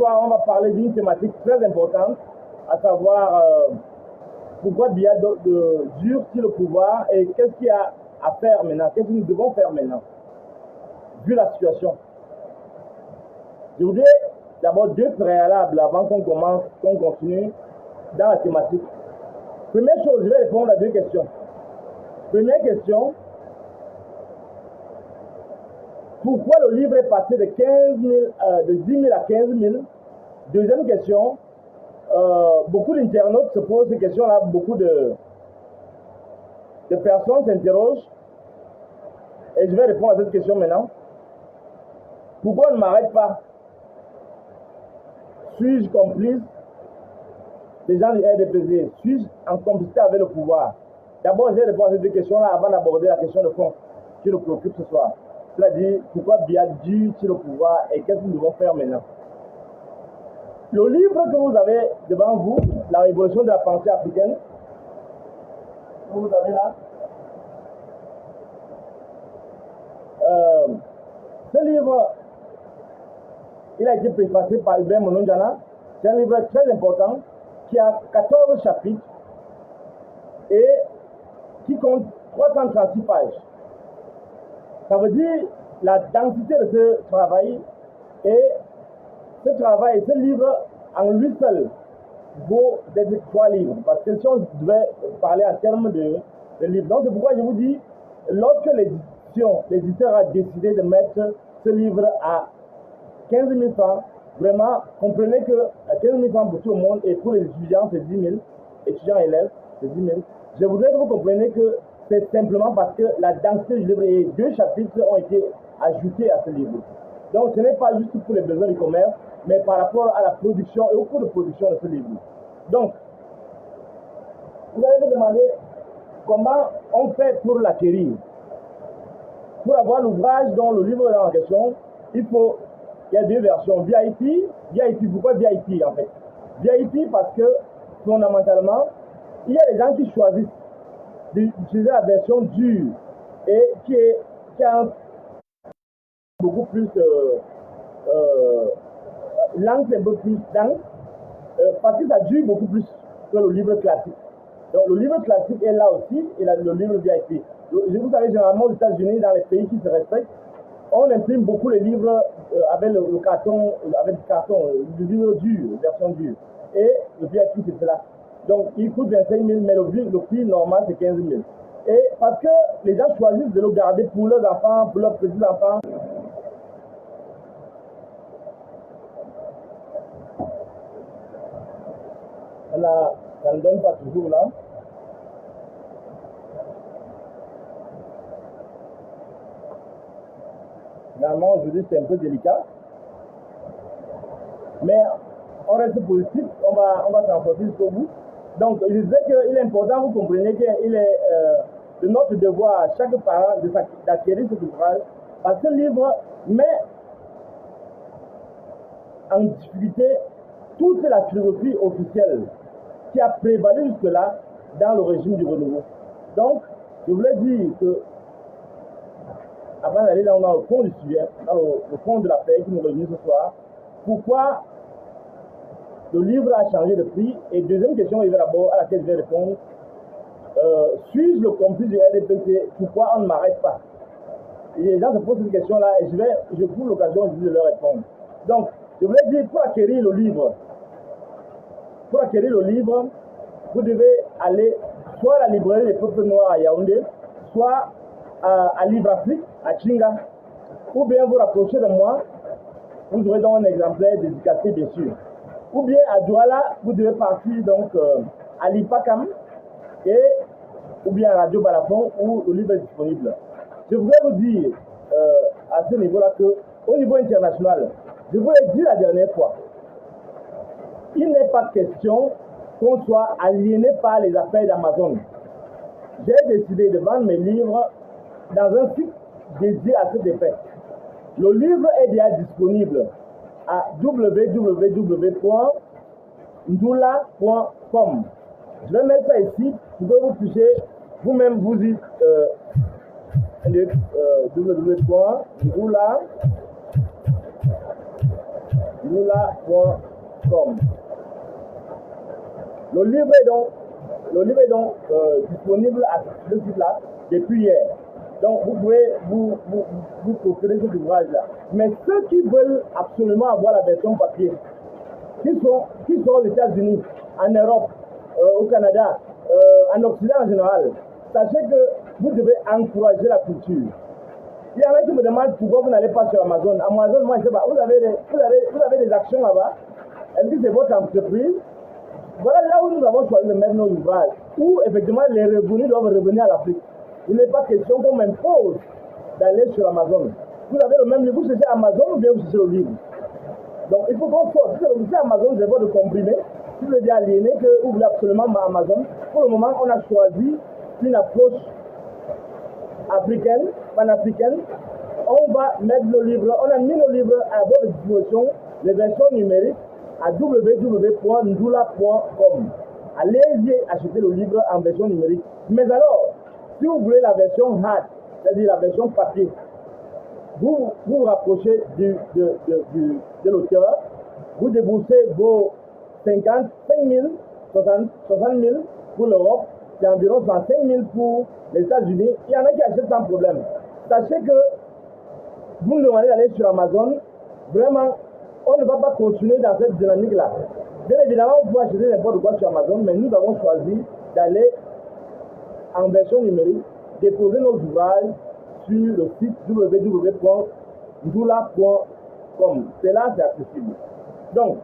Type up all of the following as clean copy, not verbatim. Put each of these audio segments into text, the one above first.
On va parler d'une thématique très importante, à savoir pourquoi Biya dure sur le pouvoir et qu'est-ce qu'il y a à faire maintenant, qu'est-ce que nous devons faire maintenant, vu la situation. Je voudrais d'abord deux préalables avant qu'on continue dans la thématique. Première chose, je vais répondre à deux questions. Première question, pourquoi le livre est passé de 10 000 à 15 000? Deuxième question, beaucoup d'internautes se posent ces questions-là, beaucoup de personnes s'interrogent, et je vais répondre à cette question maintenant. Pourquoi on ne m'arrête pas? Suis-je complice des gens du RDPC? Suis-je en complicité avec le pouvoir? D'abord, je vais répondre à ces deux questions-là avant d'aborder la question de fond qui nous préoccupe ce soir. C'est-à-dire, pourquoi Biya dure sur le pouvoir et qu'est-ce que nous devons faire maintenant? Le livre que vous avez devant vous, La révolution de la pensée africaine, que vous avez là, ce livre, il a été préfacé par Hubert Monondiana. C'est un livre très important qui a 14 chapitres et qui compte 336 pages. Ça veut dire la densité de ce travail, et ce livre en lui seul vaut d'être 3 livres, parce que si on devait parler en termes de livres, donc c'est pourquoi je vous dis, lorsque l'éditeur a décidé de mettre ce livre à 15 000 francs, vraiment, comprenez que 15 000 francs pour tout le monde et pour les étudiants, c'est 10 000, étudiants et élèves, c'est 10 000. Je voudrais que vous compreniez que c'est simplement parce que la densité du livre et 2 chapitres ont été ajoutés à ce livre. Donc ce n'est pas juste pour les besoins du commerce, mais par rapport à la production et au coût de production de ce livre. Donc, vous allez me demander comment on fait pour l'acquérir. Pour avoir l'ouvrage dont le livre est en question, il y a 2 versions, VIP, pourquoi VIP en fait? VIP parce que fondamentalement, il y a des gens qui choisissent d'utiliser la version dure et qui a beaucoup plus l'encre un peu plus dense, parce que ça dure beaucoup plus que le livre classique. Donc le livre classique est là aussi, et le livre VIP. Vous savez, généralement aux États-Unis, dans les pays qui se respectent, on imprime beaucoup les livres avec le carton, le livre dur, version dure. Et le VIP, c'est cela. Donc il coûte 25 000, mais le prix normal, c'est 15 000. Et parce que les gens choisissent de le garder pour leurs enfants, pour leurs petits-enfants. Là, ça ne donne pas toujours là. Finalement, aujourd'hui, c'est un peu délicat. Mais on reste positif, on va s'en sortir jusqu'au bout. Donc, je disais qu'il est important, vous comprenez qu'il est de notre devoir à chaque parent d'acquérir cet ouvrage, parce que ce livre met en difficulté toute la philosophie officielle qui a prévalu jusque-là dans le régime du renouveau. Donc, je voulais dire que, avant d'aller dans le fond du sujet, dans le fond de l'affaire qui nous réunit ce soir, pourquoi le livre a changé de prix? Et deuxième question, d'abord, à laquelle je vais répondre, suis-je le complice du RDPC? Pourquoi on ne m'arrête pas? Et les gens se posent cette question-là et je trouve l'occasion de leur répondre. Donc, je voulais dire, pour acquérir le livre, vous devez aller soit à la librairie des peuples noirs à Yaoundé, soit à Livre Afrique, à Chinga, ou bien vous rapprochez de moi, vous aurez donc un exemplaire dédicacé, bien sûr. Ou bien à Douala, vous devez partir donc à l'IPACAM, ou bien à Radio Balafon, où le livre est disponible. Je voudrais vous dire à ce niveau-là qu'au niveau international, je vous l'ai dit la dernière fois, il n'est pas question qu'on soit aliéné par les affaires d'Amazon. J'ai décidé de vendre mes livres dans un site dédié à cet effet. Le livre est déjà disponible à www.ndoula.com. Je vais mettre ça ici pour que vous puissiez vous-même vous y www.ndoula.com ndula.com. Le livre est donc disponible à ce site-là depuis hier. Donc vous pouvez vous procurer cet ouvrage-là. Mais ceux qui veulent absolument avoir la version papier, qui sont aux États-Unis, en Europe, au Canada, en Occident en général, sachez que vous devez encourager la culture. Il y en a qui me demandent pourquoi vous n'allez pas sur Amazon. Amazon, moi je sais pas, vous avez des actions là-bas. Est-ce que c'est votre entreprise? Voilà là où nous avons choisi de mettre nos ouvrages, où effectivement les revenus doivent revenir à l'Afrique. Il n'est pas question qu'on m'impose d'aller sur Amazon. Vous avez le même livre, vous cherchez Amazon ou bien vous cherchez le livre. Donc il faut qu'on sorte. Si Amazon, c'est votre comprimé, si vous êtes aliéné que vous voulez absolument Amazon, pour le moment, on a choisi une approche africaine, panafricaine. On va mettre nos livres, on a mis nos livres à votre disposition, les versions numériques, à www.ndula.com. Allez-y acheter le livre en version numérique. Mais alors, si vous voulez la version hard, c'est-à-dire la version papier, vous vous rapprochez de l'auteur, vous déboursez vos 55 000, 60 000 pour l'Europe, c'est environ 105 000 pour les États-Unis. Il y en a qui achètent sans problème. Sachez que vous me demandez d'aller sur Amazon, vraiment, on ne va pas continuer dans cette dynamique-là. Bien évidemment, vous pouvez acheter n'importe quoi sur Amazon, mais nous avons choisi d'aller en version numérique, déposer nos ouvrages sur le site www.ndula.com. C'est là, c'est accessible. Donc,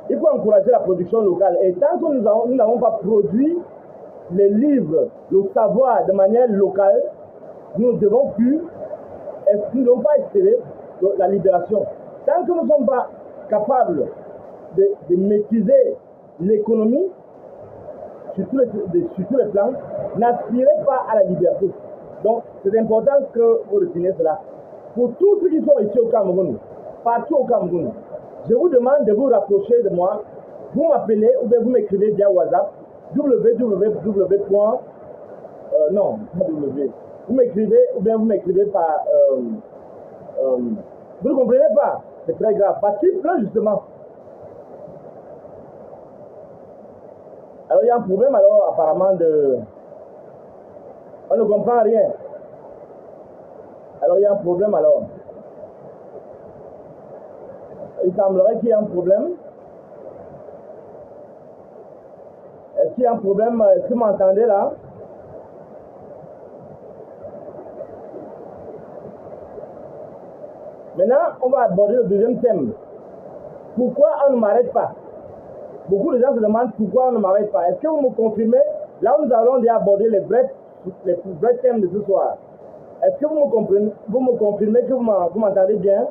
il faut encourager la production locale. Et tant que nous n'avons pas produit les livres, le savoir de manière locale, nous ne devons pas espérer la libération. Tant que nous ne sommes pas capables de maîtriser l'économie sur tous les plans, n'aspirez pas à la liberté. Donc, c'est important que vous reteniez cela. Pour tous ceux qui sont ici au Cameroun, partout au Cameroun, je vous demande de vous rapprocher de moi. Vous m'appelez ou bien vous m'écrivez via WhatsApp Vous m'écrivez ou bien vous m'écrivez par... vous ne comprenez pas? C'est très grave. Parce qu'il pleut justement. Alors il y a un problème alors apparemment de... On ne comprend rien. Alors il y a un problème alors. Il semblerait qu'il y ait un problème. Est-ce qu'il y a un problème? Est-ce que vous m'entendez là? Maintenant, on va aborder le deuxième thème. Pourquoi on ne m'arrête pas? Beaucoup de gens se demandent pourquoi on ne m'arrête pas. Est-ce que vous me confirmez? Là, nous allons déjà aborder les vrais thèmes de ce soir. Est-ce que vous me confirmez que vous m'entendez bien?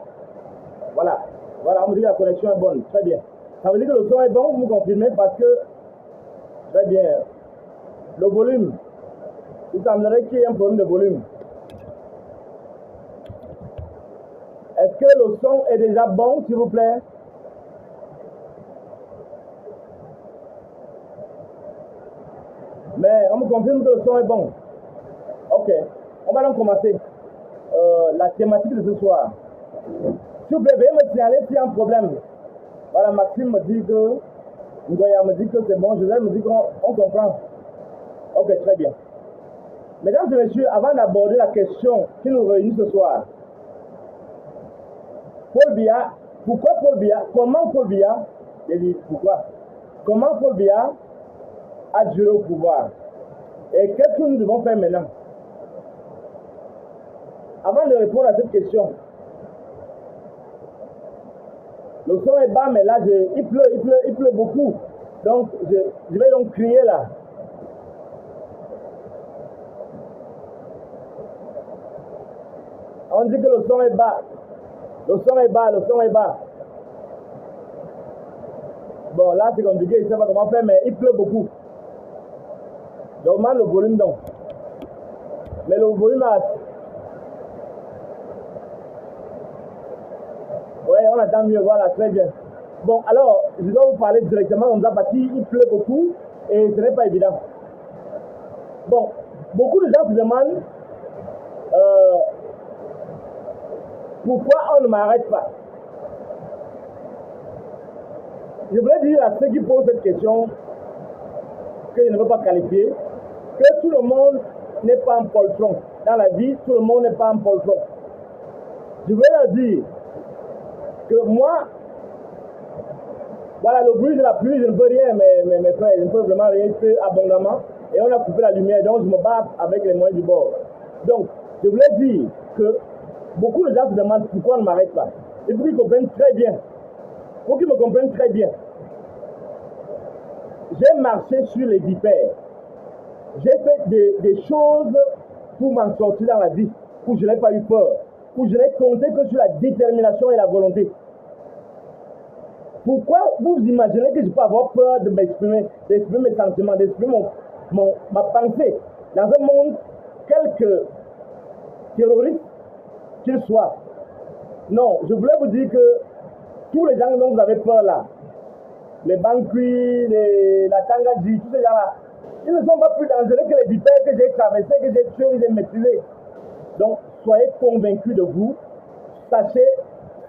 Voilà. Voilà, on me dit que la connexion est bonne. Très bien. Ça veut dire que le son est bon, vous me confirmez parce que... Très bien. Le volume. Il semblerait qu'il y ait un problème de volume. Est-ce que le son est déjà bon, s'il vous plaît? Mais on me confirme que le son est bon. Ok. On va donc commencer la thématique de ce soir. S'il vous plaît, veuillez me signaler s'il y a un problème. Voilà, Maxime me dit que... Ngoya me dit que c'est bon. Joseph me dit qu'on comprend. Ok, très bien. Mesdames et messieurs, avant d'aborder la question qui nous réunit ce soir, Paul Biya, pourquoi Paul Biya? Comment Paul Biya? J'ai dit pourquoi? Comment Paul Biya a duré au pouvoir? Et qu'est-ce que nous devons faire maintenant? Avant de répondre à cette question, le son est bas, mais là, il pleut beaucoup. Donc, je vais donc crier là. On dit que le son est bas. Le son est bas, le son est bas. Bon, là, c'est compliqué, je ne sais pas comment faire, mais il pleut beaucoup. Donc, le volume donc. Mais le volume a... Oui, on attend mieux, voilà, très bien. Bon, alors, je dois vous parler directement comme ça parce qu'il pleut beaucoup et ce n'est pas évident. Bon, beaucoup de gens se demandent pourquoi on ne m'arrête pas? Je voulais dire à ceux qui posent cette question, que je ne veux pas qualifier, que tout le monde n'est pas un poltron. Dans la vie, tout le monde n'est pas un poltron. Je voulais leur dire que moi, voilà, le bruit de la pluie, je ne peux rien, mes frères, je ne peux vraiment rien faire abondamment. Et on a coupé la lumière, donc je me bats avec les moyens du bord. Donc, je voulais dire que beaucoup de gens se demandent pourquoi on ne m'arrête pas. Il faut qu'ils comprennent très bien. Il faut qu'ils me comprennent très bien. J'ai marché sur les vipères. J'ai fait des choses pour m'en sortir dans la vie, où je n'ai pas eu peur, où je n'ai compté que sur la détermination et la volonté. Pourquoi vous imaginez que je peux avoir peur de m'exprimer, d'exprimer mes sentiments, d'exprimer ma pensée dans un monde, quelque terroriste qu'il soit? Non, je voulais vous dire que tous les gens dont vous avez peur là, les Bankui, la Tangaji, tous ces gens-là, ils ne sont pas plus dangereux que les vipères que j'ai traversées, que j'ai tuées, que j'ai maîtrisées. Donc, soyez convaincus de vous, sachez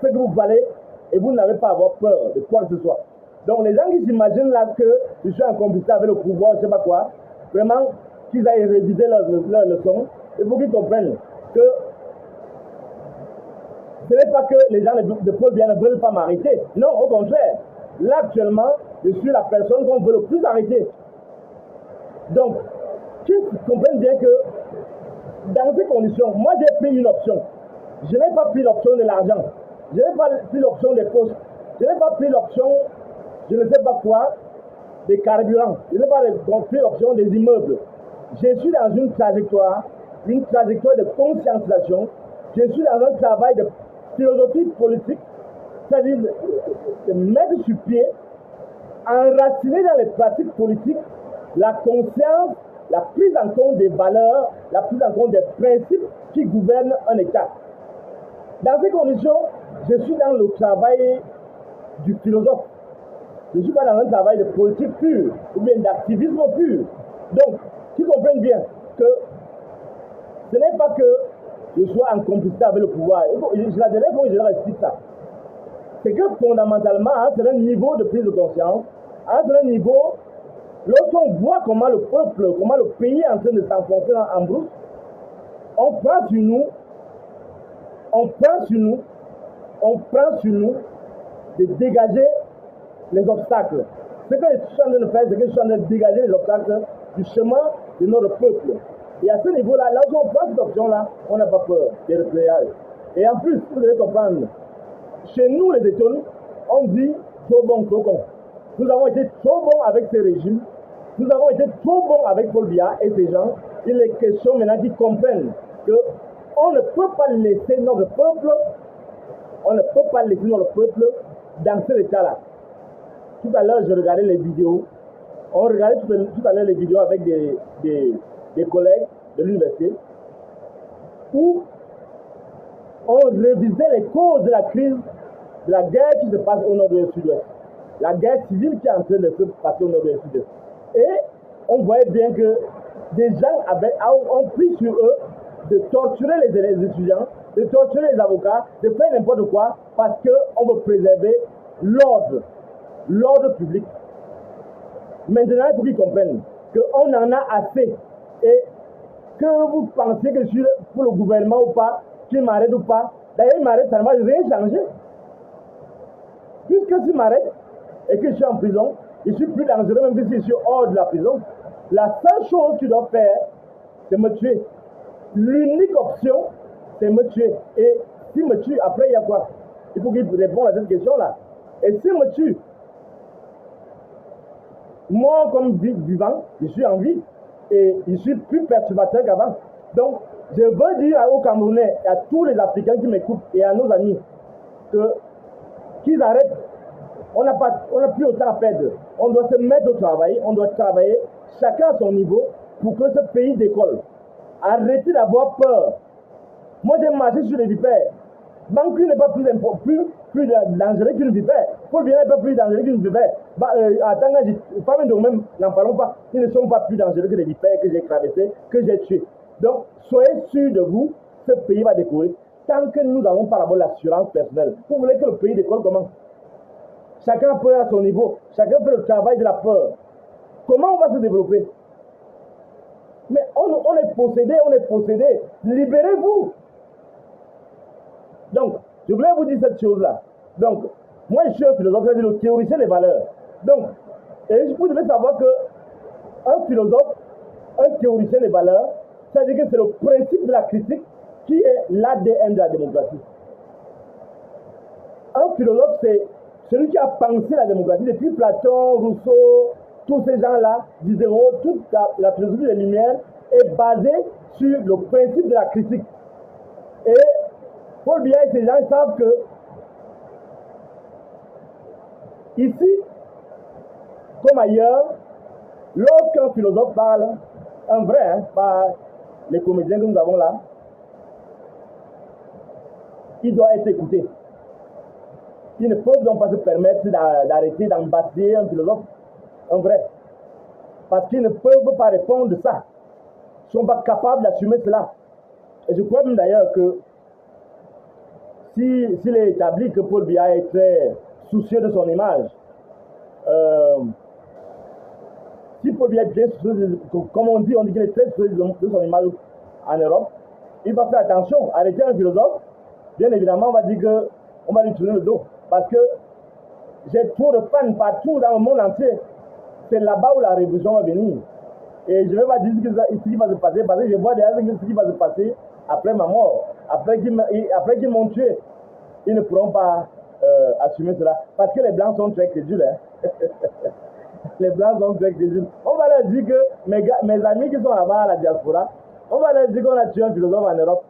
ce que vous valez et vous n'avez pas à avoir peur de quoi que ce soit. Donc, les gens qui s'imaginent là que je suis en complicité avec le pouvoir, je ne sais pas quoi, vraiment, qu'ils aillent réviser leur leçon, il faut qu'ils comprennent que ce n'est pas que les gens de Paul Biya ne veulent pas m'arrêter. Non, au contraire. Là, actuellement, je suis la personne qu'on veut le plus arrêter. Donc, qu'ils comprennent bien que dans ces conditions, moi j'ai pris une option. Je n'ai pas pris l'option de l'argent. Je n'ai pas pris l'option des postes. Je n'ai pas pris l'option, je ne sais pas quoi, des carburants. Je n'ai pas pris l'option des immeubles. Je suis dans une trajectoire de conscientisation. Je suis dans un travail de philosophie politique, c'est-à-dire de mettre sur pied, enraciner dans les pratiques politiques la conscience, la prise en compte des valeurs, la prise en compte des principes qui gouvernent un État. Dans ces conditions, je suis dans le travail du philosophe. Je ne suis pas dans un travail de politique pure ou bien d'activisme pur. Donc, qu'ils comprennent bien que ce n'est pas que je sois en complicité avec le pouvoir. Je la dernière fois, je leur explique ça. C'est que fondamentalement, à un certain niveau de prise de conscience, à un certain niveau, lorsqu'on voit comment le peuple, comment le pays est en train de s'enfoncer en brousse, on prend sur nous de dégager les obstacles. Ce que je suis en train de faire, c'est que je suis en train de dégager les obstacles du chemin de notre peuple. Et à ce niveau-là, lorsqu'on prend cette option-là, on n'a pas peur des représailles. Et en plus, vous devez comprendre, chez nous les États-Unis, on dit trop bon, trop con. Nous avons été trop bons avec ces régimes, nous avons été trop bons avec Paul Biya et ces gens. Il est question maintenant qu'ils comprennent qu'on ne peut pas laisser notre peuple, dans cet état-là. Tout à l'heure, je regardais les vidéos. On regardait tout à l'heure les vidéos avec des collègues de l'université où on révisait les causes de la crise, de la guerre qui se passe au nord et au sud-ouest. La guerre civile qui est en train de se passer au nord et au sud-ouest. Et on voyait bien que des gens ont pris sur eux de torturer les étudiants, de torturer les avocats, de faire n'importe quoi parce qu'on veut préserver l'ordre public. Maintenant, il faut qu'ils comprennent qu'on en a assez. Et que vous pensiez que je suis pour le gouvernement ou pas, qu'il m'arrête ou pas, d'ailleurs, il m'arrête, ça ne va rien changer. Puisque s'il m'arrête et que je suis en prison, je suis plus dangereux même si je suis hors de la prison. La seule chose qu'il doit faire, c'est me tuer. L'unique option, c'est me tuer. Et s'il me tue, après, il y a quoi? Il faut qu'il réponde à cette question-là. Et s'il me tue, moi, comme vivant, je suis en vie et je suis plus perturbateur qu'avant. Donc, je veux dire aux Camerounais et à tous les Africains qui m'écoutent et à nos amis qu'ils arrêtent. On n'a plus autant à perdre. On doit se mettre au travail, on doit travailler chacun à son niveau pour que ce pays décolle. Arrêtez d'avoir peur. Moi, j'ai marché sur les vipères. Bankui n'est pas plus dangereux qu'une vipère. Paul Biya n'est pas plus dangereux qu'une vipère. Attends, même n'en parlons pas. Ils ne sont pas plus dangereux que les vipères que j'ai traversées, que j'ai tuées. Donc, soyez sûrs de vous, ce pays va décoller. tant que nous n'avons pas d'abord l'assurance personnelle, vous voulez que le pays décolle comment? Chacun peut à son niveau, chacun fait le travail de la peur. Comment on va se développer? Mais on est possédé, libérez-vous. Donc, je voulais vous dire cette chose-là. Donc, moi je suis un philosophe, je dis théoriser les valeurs. Donc, et vous devez savoir que un philosophe, un théoricien des valeurs, ça veut dire que c'est le principe de la critique qui est l'ADN de la démocratie. Un philosophe, c'est celui qui a pensé la démocratie depuis Platon, Rousseau, tous ces gens-là, Diderot, toute la philosophie des Lumières est basée sur le principe de la critique. Et Paul Biya et ces gens savent que ici, comme ailleurs, lorsqu'un philosophe parle, un vrai, hein, pas les comédiens que nous avons là, il doit être écouté. Ils ne peuvent donc pas se permettre d'arrêter d'embâter un philosophe, un vrai. Parce qu'ils ne peuvent pas répondre de ça. Ils ne sont pas capables d'assumer cela. Et je crois même d'ailleurs que s'il est établi que Paul Biya est très soucieux de son image, si Paul Biya est bien soucieux, comme on dit qu'il est très soucieux de son image en Europe, il va faire attention. Arrêter un philosophe, bien évidemment, on va dire qu'on va lui tourner le dos. Parce que j'ai trop de fans partout dans le monde entier. C'est là-bas où la révolution va venir. Et je ne vais pas dire ce qui va se passer, parce que je vois déjà ce qui va se passer après ma mort. Après qu'ils m'ont tué, ils ne pourront pas assumer cela. Parce que les Blancs sont très crédules. Hein. Les Blancs sont très crédules. On va leur dire que mes amis qui sont là-bas à la diaspora, on va leur dire qu'on a tué un philosophe en Europe,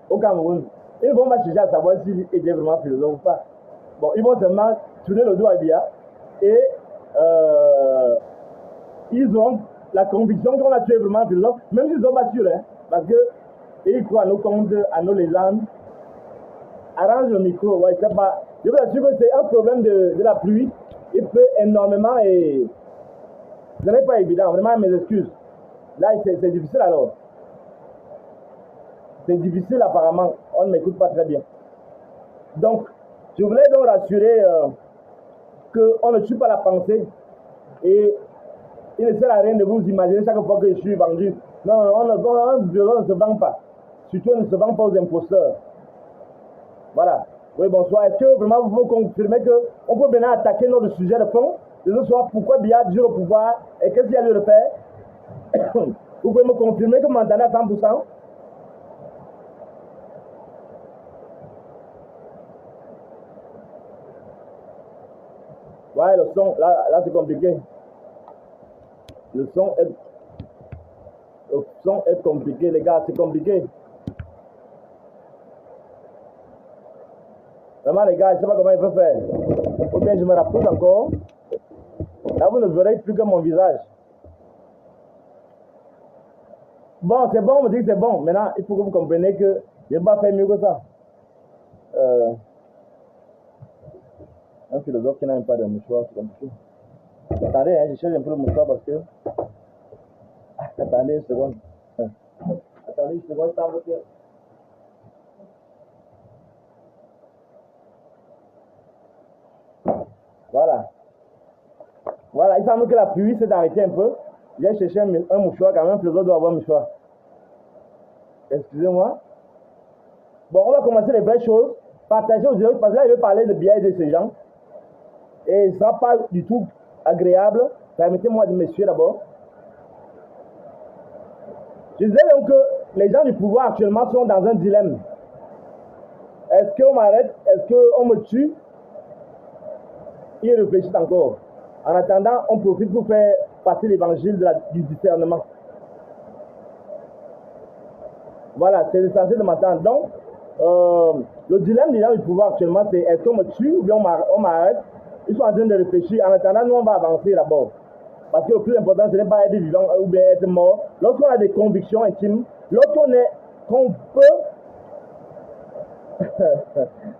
au Cameroun. Ils ne vont pas chercher à savoir s'il était vraiment philosophe ou pas. Bon, ils vont seulement tourner le dos à Biya et ils ont la conviction qu'on a tué vraiment un philosophe, même s'ils ne sont pas sûrs, hein, parce qu'ils croient à nos contes, à nos légendes. Arrange le micro, ouais, c'est pas. Je vous assure que c'est un problème de la pluie. Il pleut énormément et ce n'est pas évident, vraiment mes excuses. Là, c'est difficile alors. C'est difficile apparemment, on ne m'écoute pas très bien. Donc, je voulais donc rassurer qu'on ne tue pas la pensée et il ne sert à rien de vous imaginer chaque fois que je suis vendu. Non, on ne se vend pas. Surtout, on ne se vend pas aux imposteurs. Voilà. Oui, bonsoir. Est-ce que vraiment vous pouvez confirmer qu'on peut maintenant attaquer notre sujet de fond, de ce soir, pourquoi Biya dure au pouvoir et qu'est-ce qu'il y a de le faire? Vous pouvez me confirmer que vous m'entendez à 100%? Ouais, le son, là c'est compliqué. Le son est compliqué, les gars, c'est compliqué. Vraiment, les gars, je ne sais pas comment il faut faire. Ou bien je me rapproche encore. Là, vous ne verrez plus que mon visage. Bon, c'est bon, on me dit que c'est bon. Maintenant, il faut que vous compreniez que je ne vais pas faire mieux que ça. Un philosophe qui n'a même pas de mouchoir, c'est compliqué. Attendez, hein, je cherche un peu le mouchoir parce que... Attendez une seconde. Attendez une seconde, ça va faire... Voilà. Voilà, il semble que la pluie s'est arrêtée un peu. J'ai cherché un mouchoir, quand même, un philosophe doit avoir un mouchoir. Excusez-moi. Bon, on va commencer les vraies choses. Partager aux autres, parce que là, je vais parler de Biya et de ces gens. Et ce ne sera pas du tout agréable. Permettez-moi de m'essuyer d'abord. Je disais donc que les gens du pouvoir actuellement sont dans un dilemme. Est-ce qu'on m'arrête? Est-ce qu'on me tue? Ils réfléchissent encore. En attendant, on profite pour faire passer l'évangile du discernement. Voilà, c'est l'essentiel de m'entendre. Donc, le dilemme des gens du pouvoir actuellement, c'est est-ce qu'on me tue ou bien on m'arrête? Ils sont en train de réfléchir. En attendant, nous, on va avancer d'abord. Parce que le plus important, ce n'est pas être vivant ou bien être mort. Lorsqu'on a des convictions intimes, qu'on peut...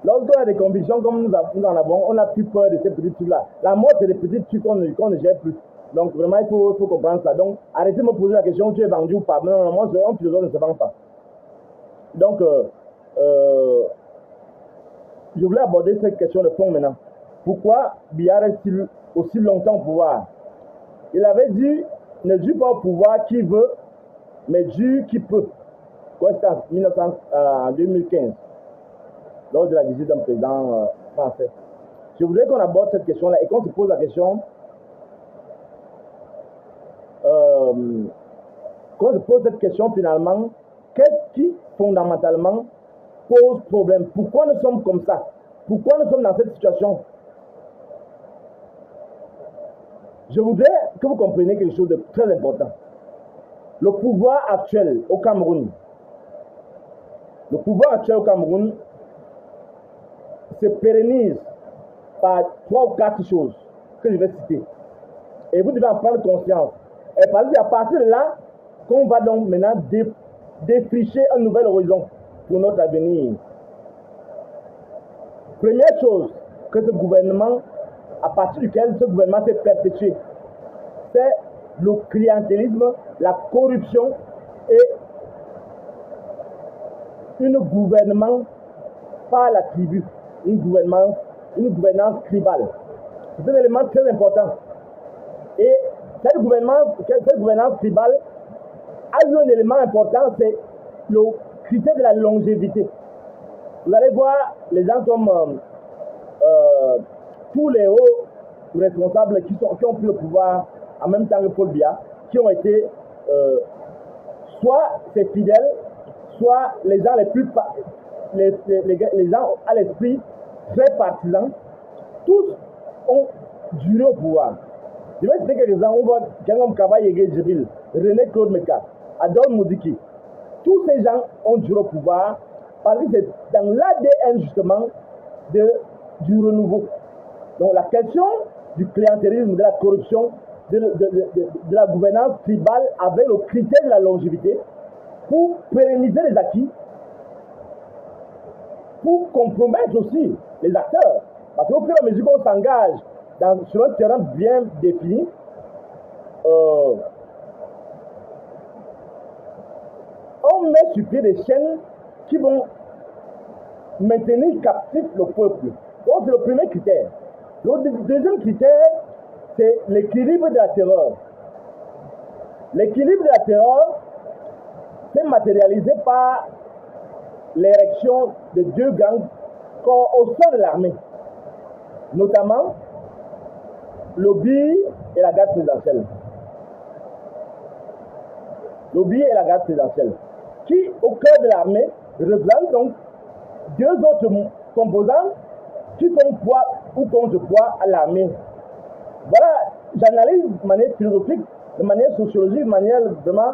Lorsqu'on a des convictions comme nous en avons, on n'a plus peur de ces petits trucs-là. La mort, c'est des petits trucs qu'on ne gère plus. Donc, vraiment, il faut comprendre ça. Donc, arrêtez de me poser la question, tu es vendu ou pas. Non, moi, un philosophe ne se vend pas. Donc, je voulais aborder cette question de fond maintenant. Pourquoi Biya reste-t-il aussi longtemps au pouvoir? Il avait dit, ne dure pas au pouvoir qui veut, mais dure qui peut. C'était en 2015, lors de la visite d'un président français. Je voudrais qu'on aborde cette question-là et qu'on se pose la question, qu'on se pose cette question finalement, qu'est-ce qui fondamentalement pose problème? Pourquoi nous sommes comme ça? Pourquoi nous sommes dans cette situation? Je voudrais que vous compreniez quelque chose de très important. Le pouvoir actuel au Cameroun, se pérennise par 3 ou 4 choses que je vais citer. Et vous devez en prendre conscience. Et c'est à partir de là qu'on va donc maintenant défricher un nouvel horizon pour notre avenir. Première chose que ce gouvernement, à partir duquel ce gouvernement s'est perpétué, c'est le clientélisme, la corruption et un gouvernement par la tribu, une gouvernance tribale. C'est un élément très important. Et cette gouvernance tribale a eu un élément important, c'est le critère de la longévité. Vous allez voir les gens comme tous les hauts responsables qui ont pris le pouvoir en même temps que Paul Biya, qui ont été soit ses fidèles, soit les gens les gens à l'esprit très partisan, tous ont duré au pouvoir. Je vais citer quelques exemples. On voit Djangom Kaba Yege Djibril, René Claude Meka, Adol Moudiki. Tous ces gens ont duré au pouvoir parce que c'est dans l'ADN justement du renouveau. Donc la question du clientélisme, de la corruption, de la gouvernance tribale avec le critère de la longévité pour pérenniser les acquis, pour compromettre aussi les acteurs. Parce qu'au fur et à mesure qu'on s'engage sur un terrain bien défini, on met sur pied des chaînes qui vont maintenir captif le peuple. Donc c'est le premier critère. Le deuxième critère, c'est l'équilibre de la terreur. L'équilibre de la terreur s'est matérialisé par l'érection de 2 gangs au sein de l'armée, notamment l'OBI et la garde présidentielle. L'OBI et la garde présidentielle, qui, au cœur de l'armée, représentent donc 2 autres composants qui font poids ou contre-poids à l'armée. Voilà, j'analyse de manière philosophique, de manière sociologique, de manière vraiment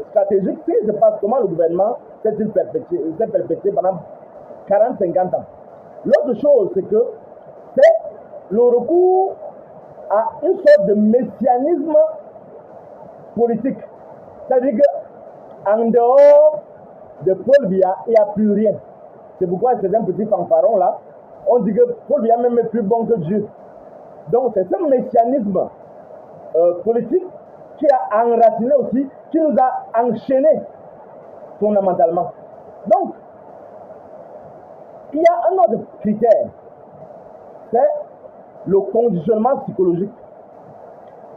stratégique, ce qui se passe, comment le gouvernement s'est perpétué pendant 40-50 ans. L'autre chose, c'est que c'est le recours à une sorte de messianisme politique. C'est-à-dire qu'en dehors de Paul Biya, il n'y a plus rien. C'est pourquoi c'est un petit fanfaron là. On dit que Paul Biya même est plus bon que Dieu. Donc c'est ce messianisme politique qui a enraciné aussi, qui nous a enchaînés fondamentalement. Donc, il y a un autre critère, c'est le conditionnement psychologique.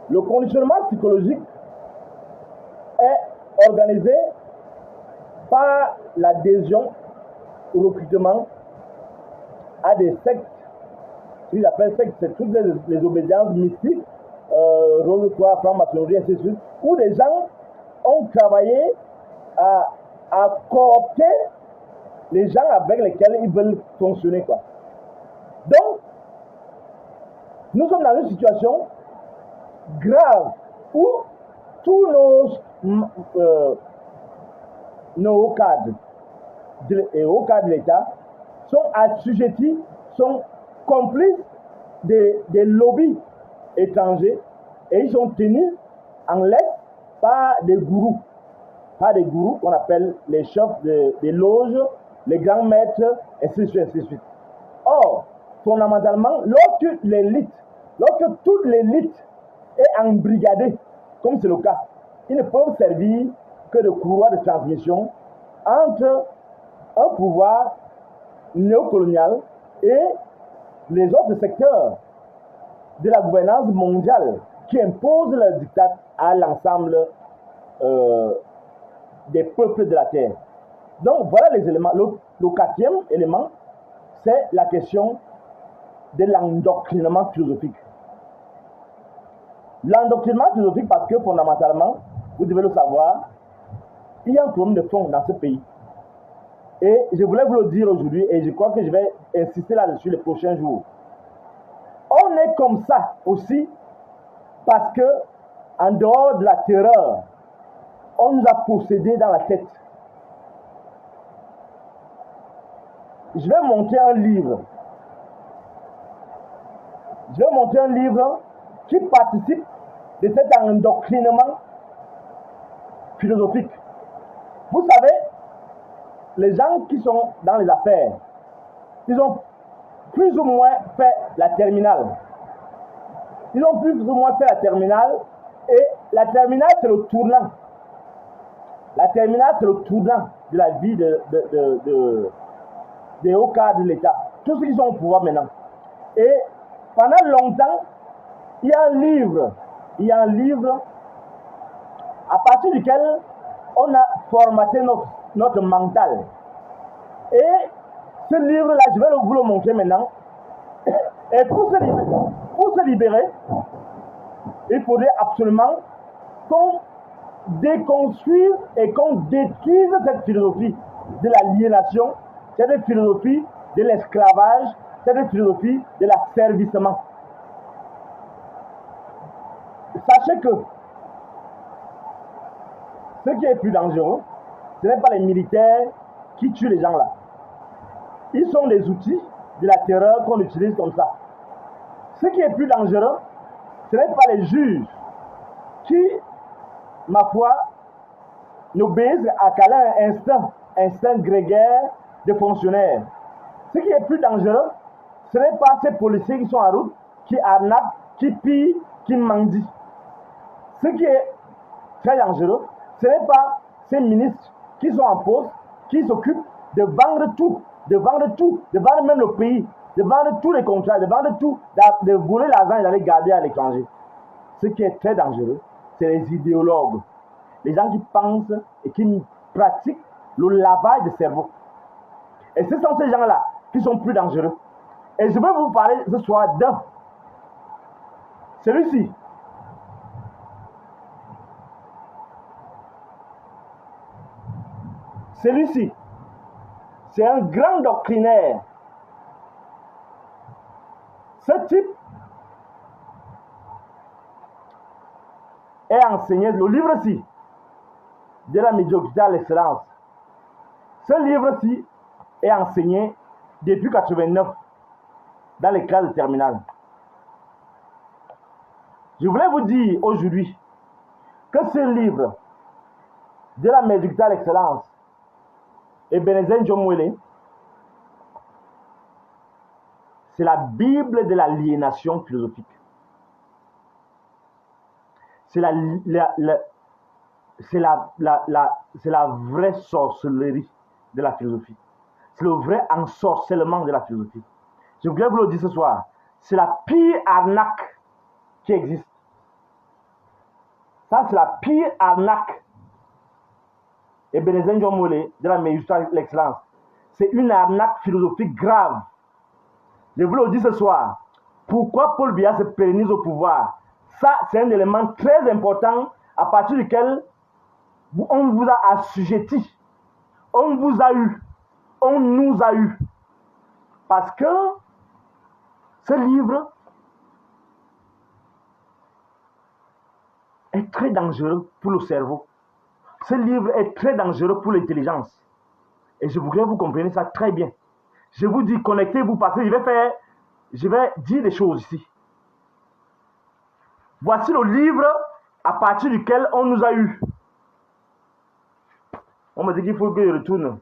Le conditionnement psychologique est organisé par l'adhésion au recrutement à des sectes. Ce qu'ils appellent sectes, c'est toutes les obédiences mystiques, Rose-Croix, franc-maçonnerie, ainsi de suite, où des gens ont travaillé à coopter les gens avec lesquels ils veulent fonctionner, quoi. Donc, nous sommes dans une situation grave où tous nos cadres et hauts cadres de l'État sont assujettis, sont complices des lobbies étrangers et ils sont tenus en laisse par des gourous. Par des gourous qu'on appelle les chefs des loges, les grands maîtres, ainsi de suite, ainsi de suite. Or, fondamentalement, lorsque toute l'élite est embrigadée, comme c'est le cas, ils ne peuvent servir que de courroie de transmission entre un pouvoir néocolonial et les autres secteurs de la gouvernance mondiale qui imposent leur diktat à l'ensemble des peuples de la Terre. Donc voilà les éléments. Le quatrième élément, c'est la question de l'endoctrinement philosophique. L'endoctrinement philosophique parce que fondamentalement, vous devez le savoir, il y a un problème de fond dans ce pays. Et je voulais vous le dire aujourd'hui et je crois que je vais insister là-dessus les prochains jours. On est comme ça aussi parce que, en dehors de la terreur, on nous a possédés dans la tête. Je vais montrer un livre. Je vais montrer un livre qui participe de cet endoctrinement philosophique. Vous savez, les gens qui sont dans les affaires, ils ont plus ou moins fait la terminale. Ils ont plus ou moins fait la terminale et la terminale c'est le tournant. La terminale c'est le tournant de la vie des hauts cadres de l'État. Tous ceux qui sont au pouvoir maintenant. Et pendant longtemps, il y a un livre à partir duquel on a formaté notre mental. Et ce livre-là, je vais vous le montrer maintenant. Et pour se libérer, il faudrait absolument qu'on déconstruise et qu'on détruise cette philosophie de l'aliénation, cette philosophie de l'esclavage, cette philosophie de l'asservissement. Sachez que ce qui est plus dangereux, ce n'est pas les militaires qui tuent les gens là. Ils sont des outils de la terreur qu'on utilise comme ça. Ce qui est plus dangereux, ce n'est pas les juges qui, ma foi, n'obéissent à qu'un instinct grégaire de fonctionnaires. Ce qui est plus dangereux, ce n'est pas ces policiers qui sont en route, qui arnaquent, qui pillent, qui mendient. Ce qui est très dangereux, ce n'est pas ces ministres qui sont en poste, qui s'occupent de vendre tout, de vendre même le pays, de vendre tous les contrats, de vendre tout, de voler l'argent et d'aller garder à l'étranger. Ce qui est très dangereux, c'est les idéologues, les gens qui pensent et qui pratiquent le lavage de cerveau. Et ce sont ces gens-là qui sont plus dangereux. Et je vais vous parler ce soir d'un. Celui-ci. Celui-ci, c'est un grand doctrinaire. Ce type est enseigné, le livre-ci, de la médiocrité à l'excellence. Ce livre-ci est enseigné depuis 1989 dans les classes de terminale. Je voulais vous dire aujourd'hui que ce livre de la médiocrité à l'excellence et Ebenezer Njomwele, c'est la Bible de l'aliénation philosophique. C'est la vraie sorcellerie de la philosophie. C'est le vrai ensorcellement de la philosophie. Je voulais vous le dire ce soir. C'est la pire arnaque qui existe. Ça, c'est la pire arnaque. Et Ebenezer Njomwele de la médiocrité à l'excellence. C'est une arnaque philosophique grave. Je vous le dis ce soir. Pourquoi Paul Biya se pérennise au pouvoir? Ça, c'est un élément très important à partir duquel on vous a assujetti. On vous a eu. On nous a eu. Parce que ce livre est très dangereux pour le cerveau. Ce livre est très dangereux pour l'intelligence. Et je voudrais que vous compreniez ça très bien. Je vous dis, connectez-vous parce que je vais dire des choses ici. Voici le livre à partir duquel on nous a eu. On me dit qu'il faut que je retourne. Je ne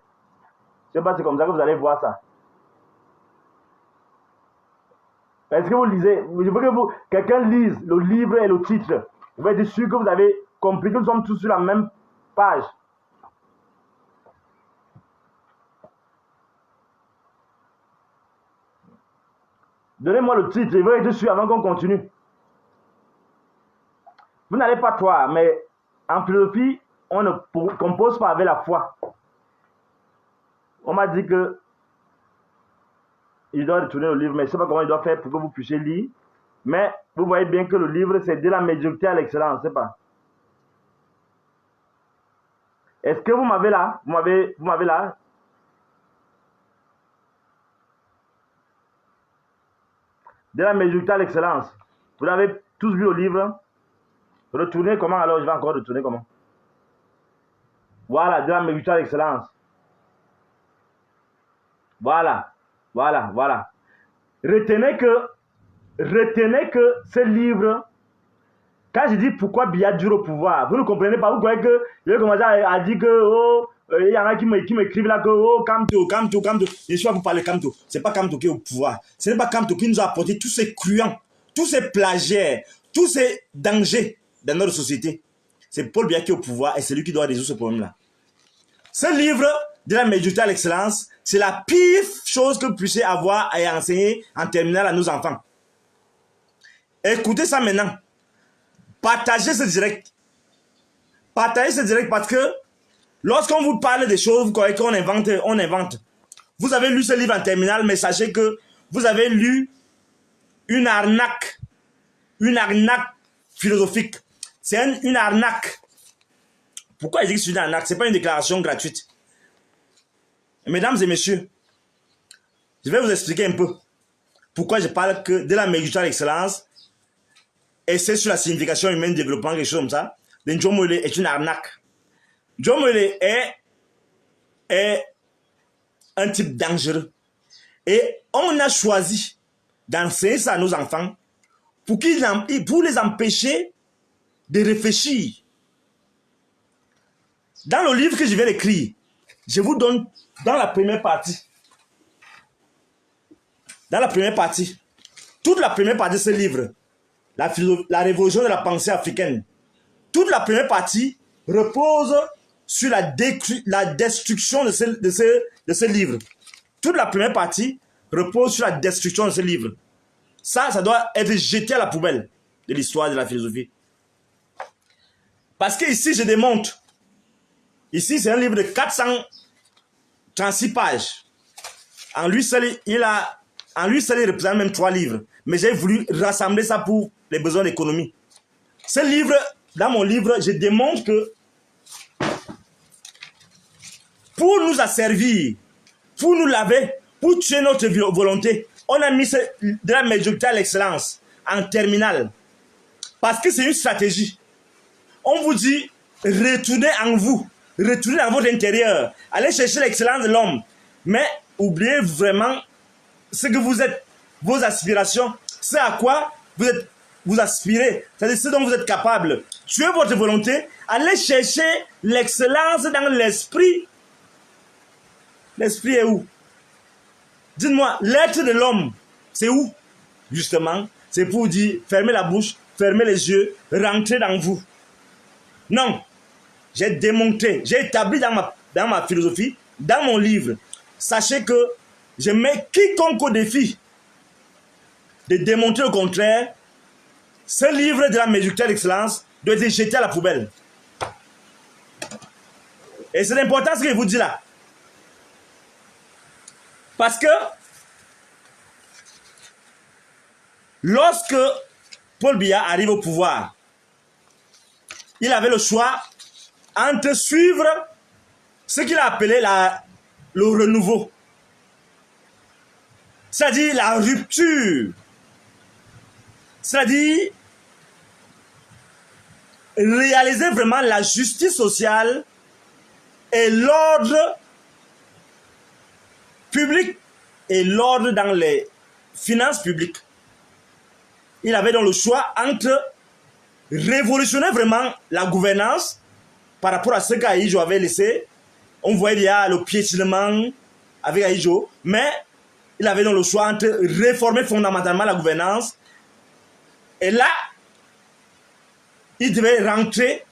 sais pas si c'est comme ça que vous allez voir ça. Est-ce que vous lisez? Je veux que quelqu'un lise le livre et le titre. Vous êtes sûr que vous avez compris que nous sommes tous sur la même page. Donnez-moi le titre, je vais être dessus avant qu'on continue. Vous n'allez pas croire, mais en philosophie, on ne compose pas avec la foi. On m'a dit que il doit retourner le livre, mais je ne sais pas comment il doit faire pour que vous puissiez lire. Mais vous voyez bien que le livre, c'est de la médiocrité à l'excellence, je ne sais pas. Est-ce que vous m'avez là? Vous m'avez là? De la médiocrité à l'excellence. Vous avez tous vu le livre? Retournez comment alors? Je vais encore retourner comment? Voilà, de la médiocrité à l'excellence. Voilà, voilà, voilà. Retenez que ce livre, quand je dis pourquoi Biya dure au pouvoir, vous ne comprenez pas, vous croyez que je vais commencer à dire que, oh, il y en a qui m'écrivent là que, oh, Kamto. Je ne suis pas pour parler Kamto. Ce n'est pas Kamto qui est au pouvoir. Ce n'est pas Kamto qui nous a apporté tous ces cruants, tous ces plagiaires, tous ces dangers dans notre société. C'est Paul Biya qui est au pouvoir et c'est lui qui doit résoudre ce problème-là. Ce livre de la médiocrité à l'excellence, c'est la pire chose que vous puissiez avoir à enseigner en terminale à nos enfants. Écoutez ça maintenant. Partagez ce direct. Partagez ce direct parce que lorsqu'on vous parle des choses, vous croyez qu'on invente, on invente. Vous avez lu ce livre en terminale, mais sachez que vous avez lu une arnaque philosophique. C'est une arnaque. Pourquoi je dis que c'est une arnaque? Ce n'est pas une déclaration gratuite. Mesdames et messieurs, je vais vous expliquer un peu pourquoi je parle que de la médiocrité à l'excellence et c'est sur la signification humaine, développement, quelque chose comme ça. Njomole est une arnaque. Njomole est un type dangereux. Et on a choisi d'enseigner ça à nos enfants pour les empêcher de réfléchir. Dans le livre que je vais écrire, je vous donne dans la première partie. Toute la première partie de ce livre, la révolution de la pensée africaine, toute la première partie repose sur la destruction de ce livre. Toute la première partie repose sur la destruction de ce livre. Ça doit être jeté à la poubelle de l'histoire de la philosophie. Parce que ici, je démontre. Ici, c'est un livre de 436 pages. En lui seul, il représente même 3 livres. Mais j'ai voulu rassembler ça pour les besoins d'économie. Ce livre, dans mon livre, je démontre que pour nous asservir, pour nous laver, pour tuer notre volonté, on a mis de la médiocrité à l'excellence en terminale. Parce que c'est une stratégie. On vous dit, retournez en vous, retournez dans votre intérieur, allez chercher l'excellence de l'homme. Mais oubliez vraiment ce que vous êtes, vos aspirations, ce à quoi vous aspirez, c'est-à-dire ce dont vous êtes capable. Tuez votre volonté, allez chercher l'excellence dans l'esprit. L'esprit est où? Dites-moi, l'être de l'homme, c'est où? Justement, c'est pour dire, fermez la bouche, fermez les yeux, rentrez dans vous. Non, j'ai démontré, j'ai établi dans ma philosophie, dans mon livre. Sachez que je mets quiconque au défi de démontrer le contraire. Ce livre de la médiocrité à l'excellence doit être jeté à la poubelle. Et c'est important ce que je vous dis là. Parce que lorsque Paul Biya arrive au pouvoir, il avait le choix entre suivre ce qu'il a appelé le renouveau. C'est-à-dire la rupture. C'est-à-dire réaliser vraiment la justice sociale et l'ordre public et l'ordre dans les finances publiques. Il avait donc le choix entre révolutionner vraiment la gouvernance par rapport à ce qu'Aïdjo avait laissé. On voyait bien le piétinement avec Aïdjo, mais il avait donc le choix entre réformer fondamentalement la gouvernance et là, il devait rentrer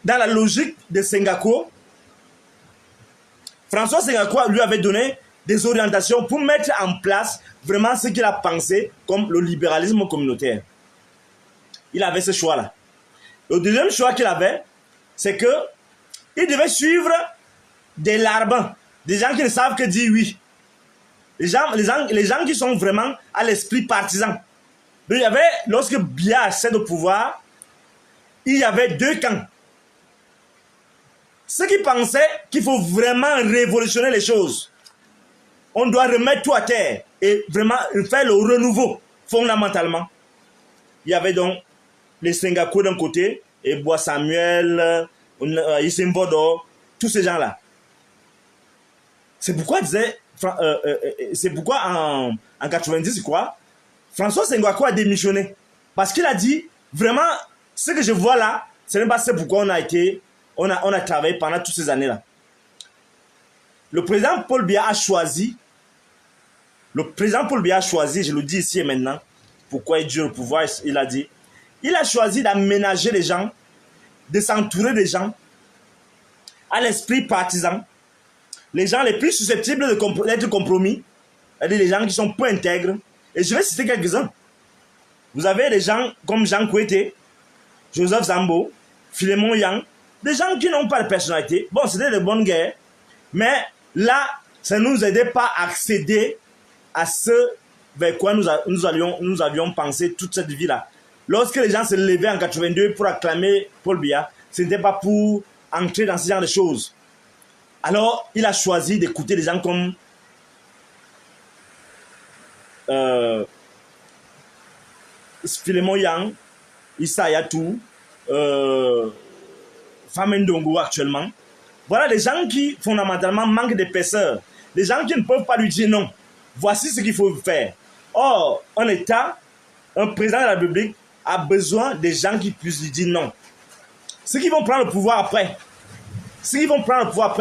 dans la logique de Senghako. François Senghako lui avait donné des orientations pour mettre en place vraiment ce qu'il a pensé comme le libéralisme communautaire. Il avait ce choix-là. Le deuxième choix qu'il avait, c'est que il devait suivre des larbins, des gens qui ne savent que dire oui. Les gens qui sont vraiment à l'esprit partisan. Donc, il y avait, lorsque Biya accède au pouvoir, il y avait deux camps. Ceux qui pensaient qu'il faut vraiment révolutionner les choses. On doit remettre tout à terre et vraiment faire le renouveau fondamentalement. Il y avait donc les Senghako d'un côté, et Bois Samuel, Isimbodo, tous ces gens-là. C'est pourquoi en 90, quoi, François Senghako a démissionné. Parce qu'il a dit, vraiment, ce que je vois là, ce n'est pas ce pourquoi on a travaillé pendant toutes ces années-là. Le président Paul Biya a choisi, je le dis ici et maintenant, pourquoi il dure le pouvoir, il a dit, il a choisi d'aménager les gens, de s'entourer des gens à l'esprit partisan, les gens les plus susceptibles d'être compromis, c'est-à-dire les gens qui sont peu intègres. Et je vais citer quelques-uns. Vous avez des gens comme Jean Kouété, Joseph Zambo, Philémon Yang, des gens qui n'ont pas de personnalité. Bon, c'était de bonnes guerres, mais là, ça ne nous aidait pas à accéder à ce vers quoi nous avions pensé toute cette vie-là. Lorsque les gens se levaient en 82 pour acclamer Paul Biya, ce n'était pas pour entrer dans ce genre de choses. Alors, il a choisi d'écouter des gens comme Philémon Yang, Issa Yatou, Famendongo actuellement. Voilà des gens qui, fondamentalement, manquent d'épaisseur. Des gens qui ne peuvent pas lui dire non. Voici ce qu'il faut faire. Or, un État, un président de la République a besoin des gens qui puissent lui dire non. Ceux qui vont prendre le pouvoir après,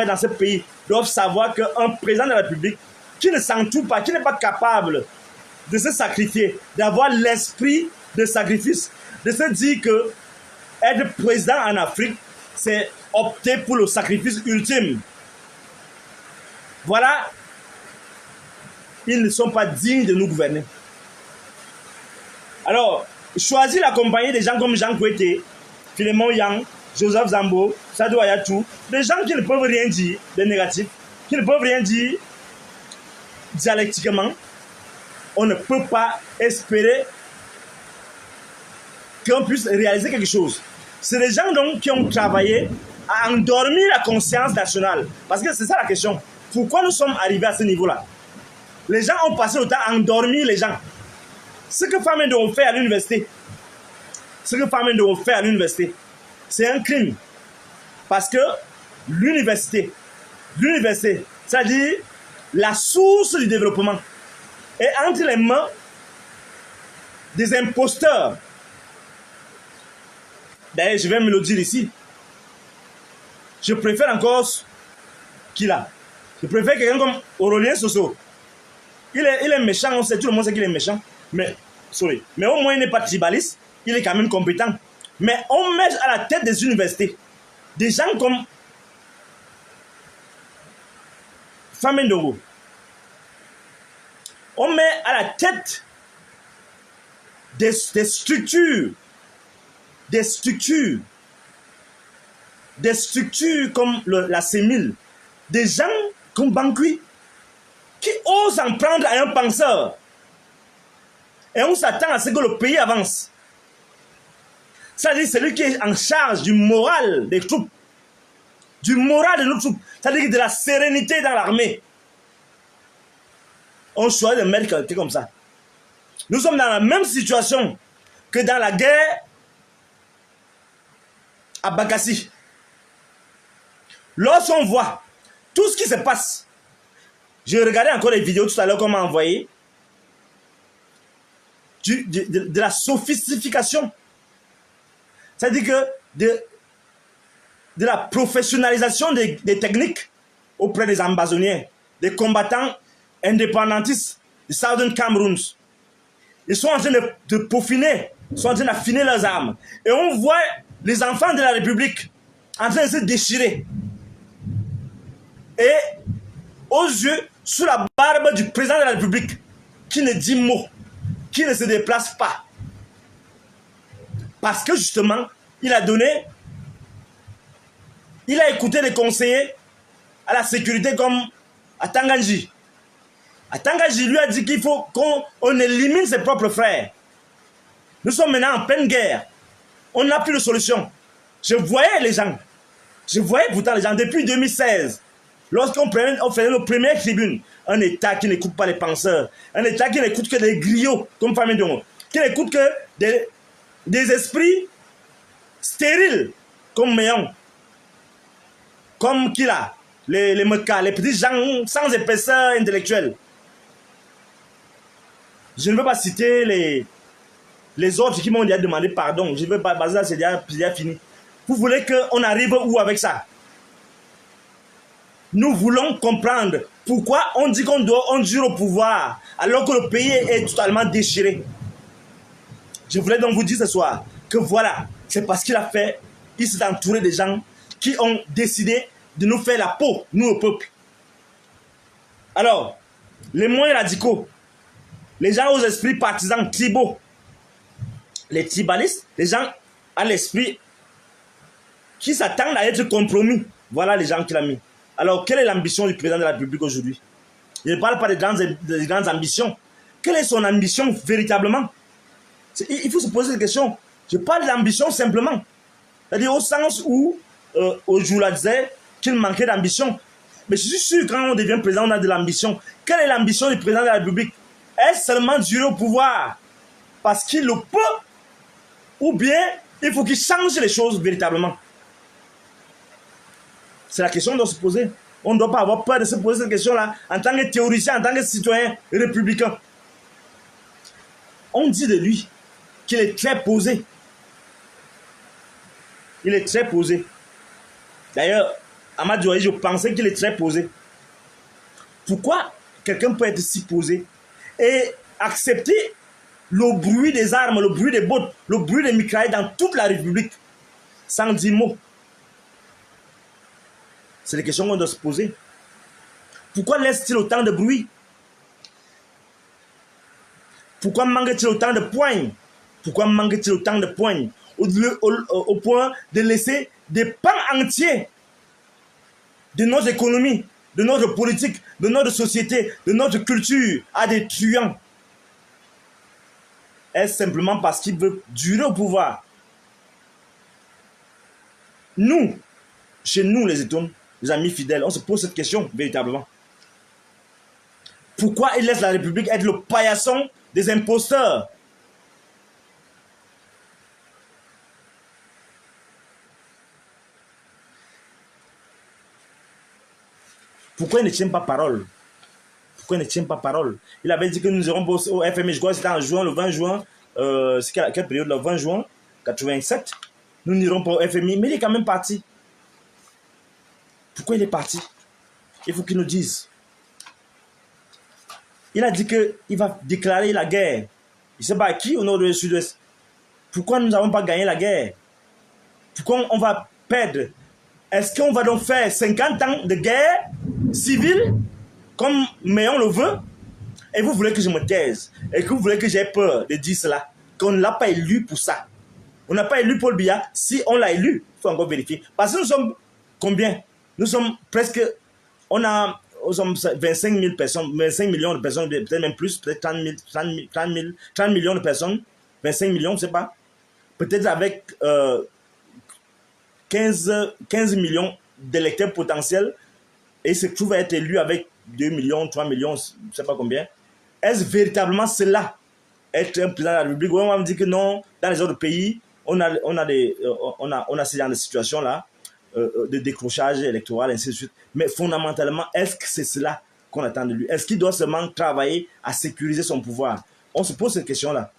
dans ce pays, doivent savoir qu'un président de la République qui ne s'entoure pas, qui n'est pas capable de se sacrifier, d'avoir l'esprit de sacrifice, de se dire que être président en Afrique, c'est opter pour le sacrifice ultime. Voilà, ils ne sont pas dignes de nous gouverner. Alors, choisir la compagnie des gens comme Jean Kouété, Philémon Yang, Joseph Zambo, Sadou Ayatou, des gens qui ne peuvent rien dire de négatif, qui ne peuvent rien dire dialectiquement, on ne peut pas espérer qu'on puisse réaliser quelque chose. C'est des gens donc qui ont travaillé à endormir la conscience nationale. Parce que c'est ça la question. Pourquoi nous sommes arrivés à ce niveau-là? Les gens ont passé le temps à endormir les gens. Ce que Famendo fait à l'université, c'est un crime. Parce que l'université, c'est-à-dire la source du développement, est entre les mains des imposteurs. D'ailleurs, je vais me le dire ici. Je préfère encore qui là. Je préfère quelqu'un comme Aurélien Soso. Il est méchant, on sait, tout le monde sait qu'il est méchant. Mais au moins il n'est pas tribaliste, il est quand même compétent. Mais on met à la tête des universités des gens comme Famendongo. On met à la tête des structures comme la CEMIL, des gens comme Bankui, qui osent en prendre à un penseur. Et on s'attend à ce que le pays avance. C'est-à-dire celui qui est en charge du moral des troupes, du moral de nos troupes, c'est-à-dire de la sérénité dans l'armée. On choisit de mettre quelqu'un comme ça. Nous sommes dans la même situation que dans la guerre à Bakassi. Lorsqu'on voit tout ce qui se passe, j'ai regardé encore les vidéos tout à l'heure qu'on m'a envoyé, de la sophistication, c'est-à-dire que de la professionnalisation des techniques auprès des ambazoniens, des combattants indépendantistes du Southern Cameroon. Ils sont en train de peaufiner, ils sont en train d'affiner leurs armes. Et on voit les enfants de la République en train de se déchirer. Et aux yeux sous la barbe du président de la République, qui ne dit mot, qui ne se déplace pas. Parce que justement, il a écouté les conseillers à la sécurité comme à Tanganji. Tanganji lui a dit qu'il faut qu'on élimine ses propres frères. Nous sommes maintenant en pleine guerre. On n'a plus de solution. Je voyais les gens. Je voyais pourtant les gens depuis 2016. Lorsqu'on faisait nos premières tribunes, un État qui n'écoute pas les penseurs, un État qui n'écoute que des griots, comme Famille Dongo, qui n'écoute que des esprits stériles, comme Méon, comme Kila, les Meka, les petits gens sans épaisseur intellectuelle. Je ne veux pas citer les autres qui m'ont déjà demandé pardon. Je ne veux pas, parce que c'est déjà fini. Vous voulez qu'on arrive où avec ça? Nous voulons comprendre pourquoi on dit qu'on dure au pouvoir alors que le pays est totalement déchiré. Je voulais donc vous dire ce soir que voilà, c'est parce qu'il s'est entouré de gens qui ont décidé de nous faire la peau, nous le peuple. Alors, les moins radicaux, les gens aux esprits partisans tribaux, les tribalistes, les gens à l'esprit qui s'attendent à être compromis, voilà les gens qu'il a mis. Alors, quelle est l'ambition du président de la République aujourd'hui? Je ne parle pas de grandes ambitions. Quelle est son ambition véritablement? Il faut se poser cette question. Je parle d'ambition simplement. C'est-à-dire au sens où Ojula disait qu'il manquait d'ambition. Mais je suis sûr que quand on devient président, on a de l'ambition. Quelle est l'ambition du président de la République? Est-ce seulement durer au pouvoir parce qu'il le peut? Ou bien il faut qu'il change les choses véritablement? C'est la question qu'on doit se poser. On ne doit pas avoir peur de se poser cette question-là en tant que théoricien, en tant que citoyen républicain. On dit de lui qu'il est très posé. Il est très posé. D'ailleurs, Amadou Aïe, je pensais qu'il est très posé. Pourquoi quelqu'un peut être si posé et accepter le bruit des armes, le bruit des bottes, le bruit des mitraillettes dans toute la République sans dire mot? C'est les questions qu'on doit se poser. Pourquoi laisse-t-il autant de bruit? Pourquoi manque-t-il autant de poignes? Pourquoi manque-t-il autant de poignes au point de laisser des pans entiers de notre économie, de notre politique, de notre société, de notre culture à des truands? Est-ce simplement parce qu'il veut durer au pouvoir? Nous, chez nous les Étoiles, les amis fidèles, on se pose cette question véritablement. Pourquoi il laisse la République être le paillasson des imposteurs? Pourquoi il ne tient pas parole? Pourquoi il ne tient pas parole? Il avait dit que nous irons au FMI, je crois que c'était en juin, le 20 juin, c'est quelle période? Le 20 juin 87, nous n'irons pas au FMI, mais il est quand même parti. Pourquoi il est parti? Il faut qu'il nous dise. Il a dit qu'il va déclarer la guerre. Il ne sait pas à qui au nord du sud-ouest. Pourquoi nous n'avons pas gagné la guerre? Pourquoi on va perdre? Est-ce qu'on va donc faire 50 ans de guerre civile comme Méon le veut? Et vous voulez que je me taise? Et que vous voulez que j'aie peur de dire cela? Qu'on ne l'a pas élu pour ça. On n'a pas élu Paul Biya. Si on l'a élu, il faut encore vérifier. Parce que nous sommes combien? Nous sommes presque... Nous sommes 25 000 personnes, 25 millions de personnes, peut-être même plus, peut-être 30 millions de personnes, 25 millions, je ne sais pas. Peut-être avec 15 millions d'électeurs potentiels et se trouve à être élu avec 2 millions, 3 millions, je ne sais pas combien. Est-ce véritablement cela, être un président de la République? On va me dire que non, dans les autres pays, on a ce genre de situation-là, de décrochage électoral, ainsi de suite. Mais fondamentalement, est-ce que c'est cela qu'on attend de lui? Est-ce qu'il doit seulement travailler à sécuriser son pouvoir? On se pose cette question-là.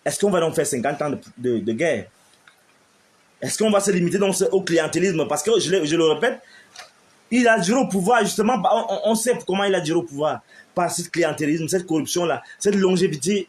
Est-ce qu'on va donc faire 50 ans de guerre? Est-ce qu'on va se limiter donc au clientélisme? Parce que, je le répète, il a duré au pouvoir, justement, on sait comment il a duré au pouvoir. Par ce clientélisme, cette corruption-là, cette longévité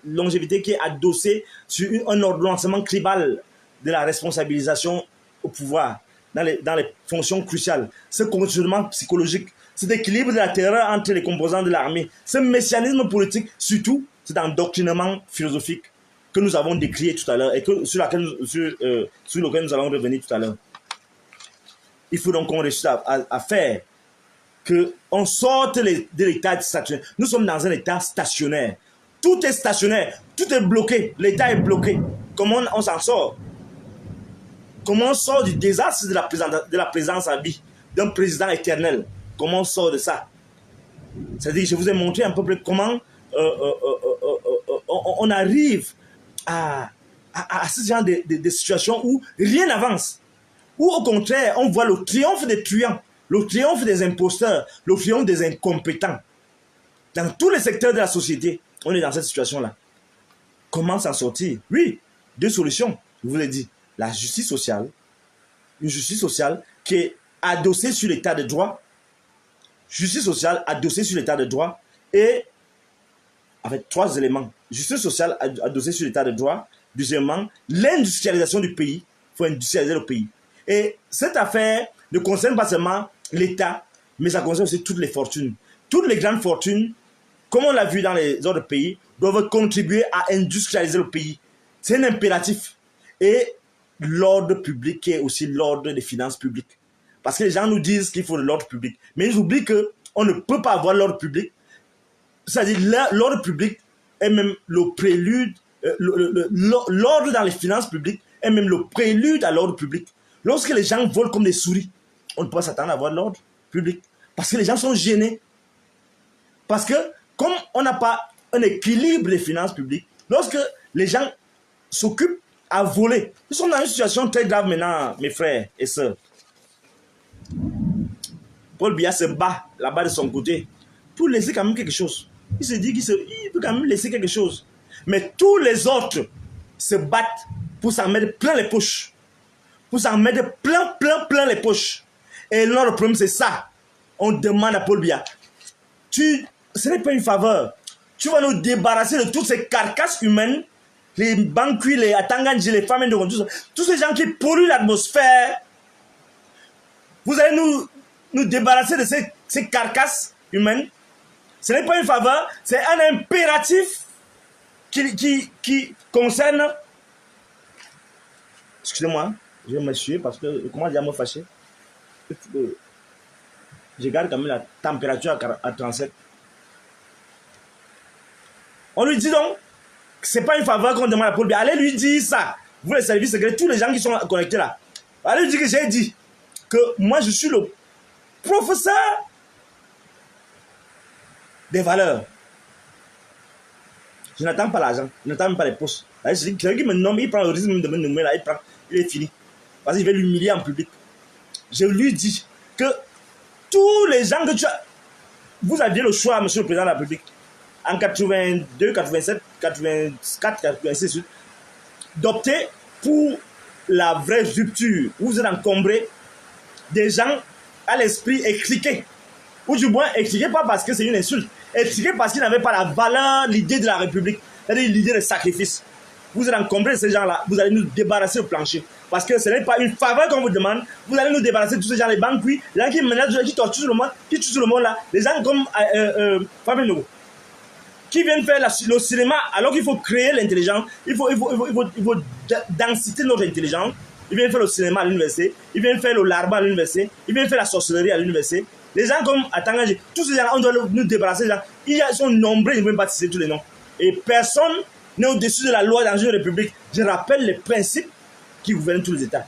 qui est adossée sur un ordonnancement tribal de la responsabilisation au pouvoir, dans les fonctions cruciales. Ce conditionnement psychologique, cet équilibre de la terreur entre les composants de l'armée, ce messianisme politique, surtout cet endoctrinement philosophique que nous avons décrié tout à l'heure et sur lequel nous allons revenir tout à l'heure. Il faut donc qu'on réussisse à faire qu'on sorte de l'état stationnaire. Nous sommes dans un état stationnaire. Tout est stationnaire, tout est bloqué, l'état est bloqué. Comment on s'en sort? Comment on sort du désastre de la présence à vie d'un président éternel? Comment on sort de ça? C'est-à-dire que je vous ai montré un peu plus comment on arrive à ce genre de situation où rien n'avance. Ou au contraire, on voit le triomphe des truands, le triomphe des imposteurs, le triomphe des incompétents. Dans tous les secteurs de la société, on est dans cette situation-là. Comment s'en sortir? Oui, deux solutions, je vous l'ai dit. La justice sociale, une justice sociale qui est adossée sur l'état de droit, justice sociale adossée sur l'état de droit et avec trois éléments. Justice sociale adossée sur l'état de droit, deuxièmement, l'industrialisation du pays, il faut industrialiser le pays. Et cette affaire ne concerne pas seulement l'État, mais ça concerne aussi toutes les fortunes. Toutes les grandes fortunes, comme on l'a vu dans les autres pays, doivent contribuer à industrialiser le pays. C'est un impératif. Et l'ordre public qui est aussi l'ordre des finances publiques. Parce que les gens nous disent qu'il faut de l'ordre public. Mais ils oublient qu'on ne peut pas avoir l'ordre public. C'est-à-dire l'ordre public est même le prélude, l'ordre dans les finances publiques est même le prélude à l'ordre public. Lorsque les gens volent comme des souris, on ne peut pas s'attendre à avoir de l'ordre public. Parce que les gens sont gênés. Parce que comme on n'a pas un équilibre des finances publiques, lorsque les gens s'occupent à voler, nous sommes dans une situation très grave maintenant, mes frères et sœurs. Paul Biya se bat là-bas de son côté pour laisser quand même quelque chose. Il se dit qu'il peut quand même laisser quelque chose. Mais tous les autres se battent pour s'en mettre plein les poches. Pour s'en mettre plein les poches. Et là, le problème, c'est ça. On demande à Paul Biya, ce n'est pas une faveur. Tu vas nous débarrasser de toutes ces carcasses humaines, les Banqui, les Atanganji, les femmes de tous ces gens qui polluent l'atmosphère. Vous allez nous débarrasser de ces carcasses humaines. Ce n'est pas une faveur, c'est un impératif qui concerne... Excusez-moi, je vais m'essuyer parce que comment dire me fâcher. Je garde quand même la température à 37. On lui dit donc que ce n'est pas une faveur qu'on demande à Paul Biya. Allez lui dire ça. Vous les services secrets, tous les gens qui sont connectés là. Allez lui dire que j'ai dit que moi je suis le professeur des valeurs. Je n'attends pas l'argent, je n'attends même pas les postes. Quelqu'un qui me nomme, il prend le risque de me nommer là, il est fini. Parce qu'il va l'humilier en public. Je lui dis que tous les gens que tu as... Vous aviez le choix, monsieur le président de la République, en 82, 87, 84, 86, d'opter pour la vraie rupture. Vous êtes encombré des gens à l'esprit étriqué. Ou du moins, étriqué pas parce que c'est une insulte, étriqué parce qu'ils n'avaient pas la valeur, l'idée de la République, c'est-à-dire l'idée de sacrifice. Vous êtes encombré de ces gens-là, vous allez nous débarrasser au plancher. Parce que ce n'est pas une faveur qu'on vous demande, vous allez nous débarrasser de tous ces gens, les Banqui, les gens qui menacent, qui torturent le monde, qui tuent le monde là, les gens comme Fabien Nogo, qui viennent faire le cinéma alors qu'il faut créer l'intelligence, il faut densité notre intelligence. Ils viennent faire le cinéma à l'université, ils viennent faire le larba à l'université, ils viennent faire la sorcellerie à l'université. Les gens comme Atanganji, tous ces gens-là, on doit nous débarrasser. Ils sont nombreux, ils ne veulent pas citer tous les noms. Et personne n'est au-dessus de la loi dans une république. Je rappelle les principes qui gouvernent tous les États.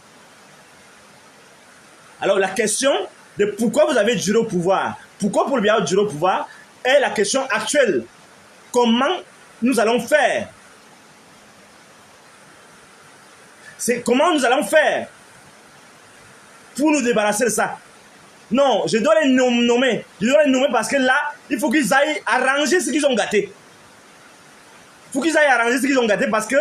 Alors la question de pourquoi vous avez duré au pouvoir, pourquoi Paul Biya a duré au pouvoir, est la question actuelle. Comment nous allons faire? C'est comment nous allons faire pour nous débarrasser de ça. Non, je dois les nommer. Je dois les nommer parce que là, il faut qu'ils aillent arranger ce qu'ils ont gâté. Il faut qu'ils aillent arranger ce qu'ils ont gâté parce que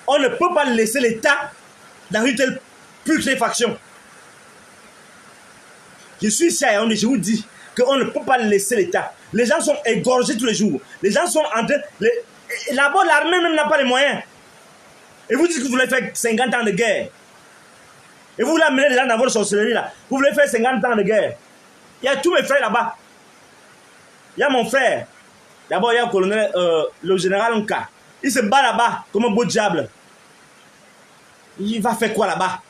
on ne peut pas laisser l'État dans une telle putréfaction. Je suis ici à Yaoundé, je vous dis qu'on ne peut pas laisser l'État. Les gens sont égorgés tous les jours. Les gens sont en train... Là-bas, l'armée même n'a pas les moyens. Et vous dites que vous voulez faire 50 ans de guerre. Et vous voulez amener les gens dans votre sorcellerie là. Vous voulez faire 50 ans de guerre. Il y a tous mes frères là-bas. Il y a mon frère. D'abord, il y a le général Nka. Il se bat là-bas comme un beau diable. Il va faire quoi là-bas?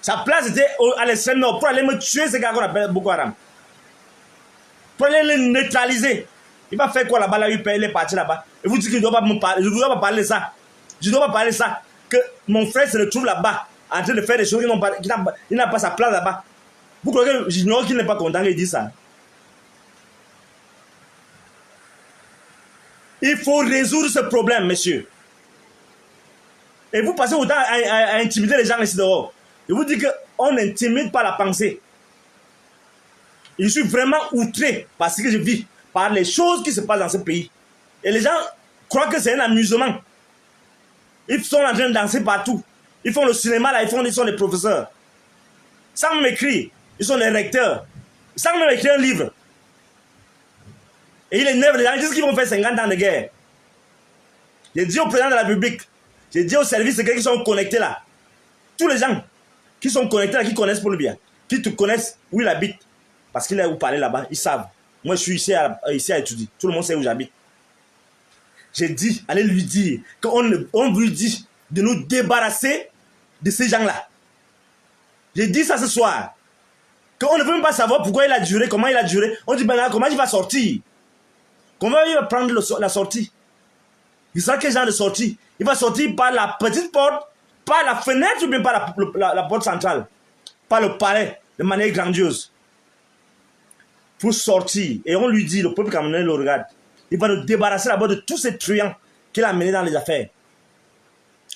Sa place était à l'extrême nord pour aller me tuer ces gars qu'on appelle Boko Haram. Pour aller les neutraliser. Il va faire quoi là-bas? Là, il est parti là-bas. Et vous dites qu'il ne doit pas me parler. Je ne dois pas parler de ça. Je ne dois pas parler de ça. Que mon frère se retrouve là-bas en train de faire des choses qu'il n'a pas sa place là-bas. Vous croyez que j'ignore qu'il n'est pas content qu'il dise ça? Il faut résoudre ce problème, monsieur. Et vous passez autant à intimider les gens ici dehors. Je vous dis qu'on n'intimide pas la pensée. Je suis vraiment outré par ce que je vis, par les choses qui se passent dans ce pays. Et les gens croient que c'est un amusement. Ils sont en train de danser partout. Ils font le cinéma là, ils sont des professeurs. Sans m'écrire, ils sont des recteurs. Sans même écrire un livre. Et il énerve les gens, ils disent qu'ils vont faire 50 ans de guerre. J'ai dit au président de la République, j'ai dit aux services secrets qui sont connectés là, tous les gens qui sont connectés là, qui connaissent pour le bien, qui te connaissent où il habite, parce qu'il est où parler là-bas, ils savent. Moi je suis ici à étudier, tout le monde sait où j'habite. J'ai dit, allez lui dire, qu'on lui dit de nous débarrasser de ces gens-là. J'ai dit ça ce soir. Qu'on ne veut même pas savoir pourquoi il a duré, comment il a duré. On dit, ben, comment il va sortir? Comment il va prendre la sortie? Il sera quel genre de sortie? Il va sortir par la petite porte, par la fenêtre ou bien par la porte centrale, par le palais, de manière grandiose. Pour sortir, et on lui dit, le peuple camerounais le regarde, il va nous débarrasser d'abord de tous ces truands qu'il a menés dans les affaires.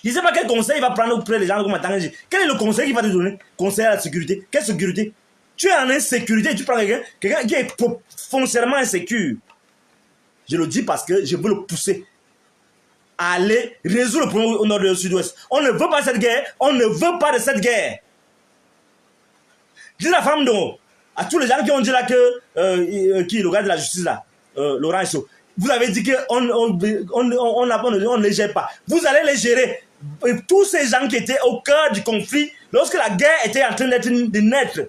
Je ne sais pas quel conseil il va prendre auprès des gens comme Matangi. Quel est le conseil qu'il va te donner? Conseil à la sécurité. Quelle sécurité? Tu es en insécurité et tu prends quelqu'un qui est foncièrement insécure. Je le dis parce que je veux le pousser à aller résoudre le problème au nord et au sud-ouest. On ne veut pas cette guerre. On ne veut pas de cette guerre. Dis la femme donc, à tous les gens qui ont dit là que qui est le gars de la justice là, Laurent Esso, vous avez dit qu'on ne les gère pas. Vous allez les gérer. Et tous ces gens qui étaient au cœur du conflit, lorsque la guerre était en train de naître,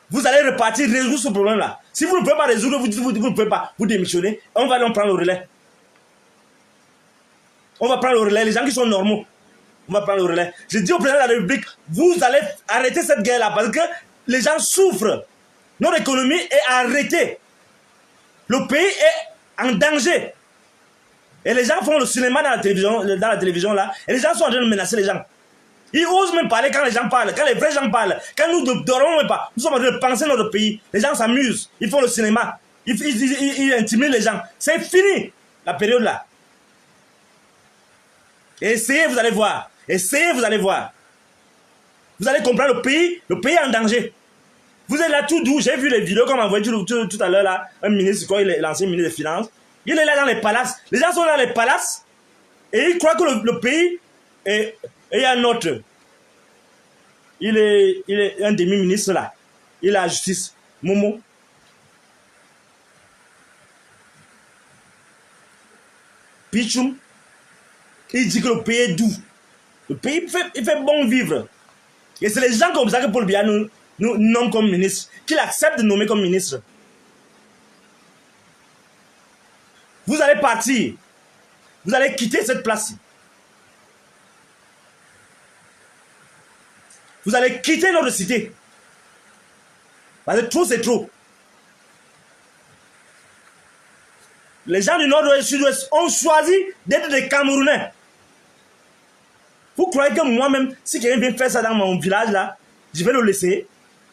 vous allez repartir, résoudre ce problème-là. Si vous ne pouvez pas résoudre, vous ne pouvez pas, vous démissionnez, on va donc prendre le relais. On va prendre le relais, les gens qui sont normaux. On va prendre le relais. Je dis au président de la République, vous allez arrêter cette guerre-là parce que les gens souffrent. Notre économie est arrêtée. Le pays est en danger. Et les gens font le cinéma dans la télévision là, et les gens sont en train de menacer les gens. Ils osent même parler quand les gens parlent, quand les vrais gens parlent. Quand nous ne dormons même pas, nous sommes en train de penser notre pays. Les gens s'amusent, ils font le cinéma, ils intimident les gens. C'est fini, la période là. Et essayez, vous allez voir. Essayez, vous allez voir. Vous allez comprendre le pays est en danger. Vous êtes là tout doux, j'ai vu les vidéos qu'on m'a envoyé tout à l'heure là, un ministre, quoi, l'ancien ministre des Finances. Il est là dans les palaces. Les gens sont dans les palaces et ils croient que le pays est... Et il y a un autre. Il est un demi-ministre là. Il est à la justice. Momo. Pichoum. Il dit que le pays est doux. Le pays il fait bon vivre. Et c'est les gens comme ça que Paul Biya nous nomme comme ministre. Qu'il accepte de nommer comme ministre. Vous allez partir. Vous allez quitter cette place-ci. Vous allez quitter notre cité. Parce que trop, c'est trop. Les gens du nord et du sud-ouest ont choisi d'être des Camerounais. Vous croyez que moi-même, si quelqu'un vient faire ça dans mon village là, je vais le laisser.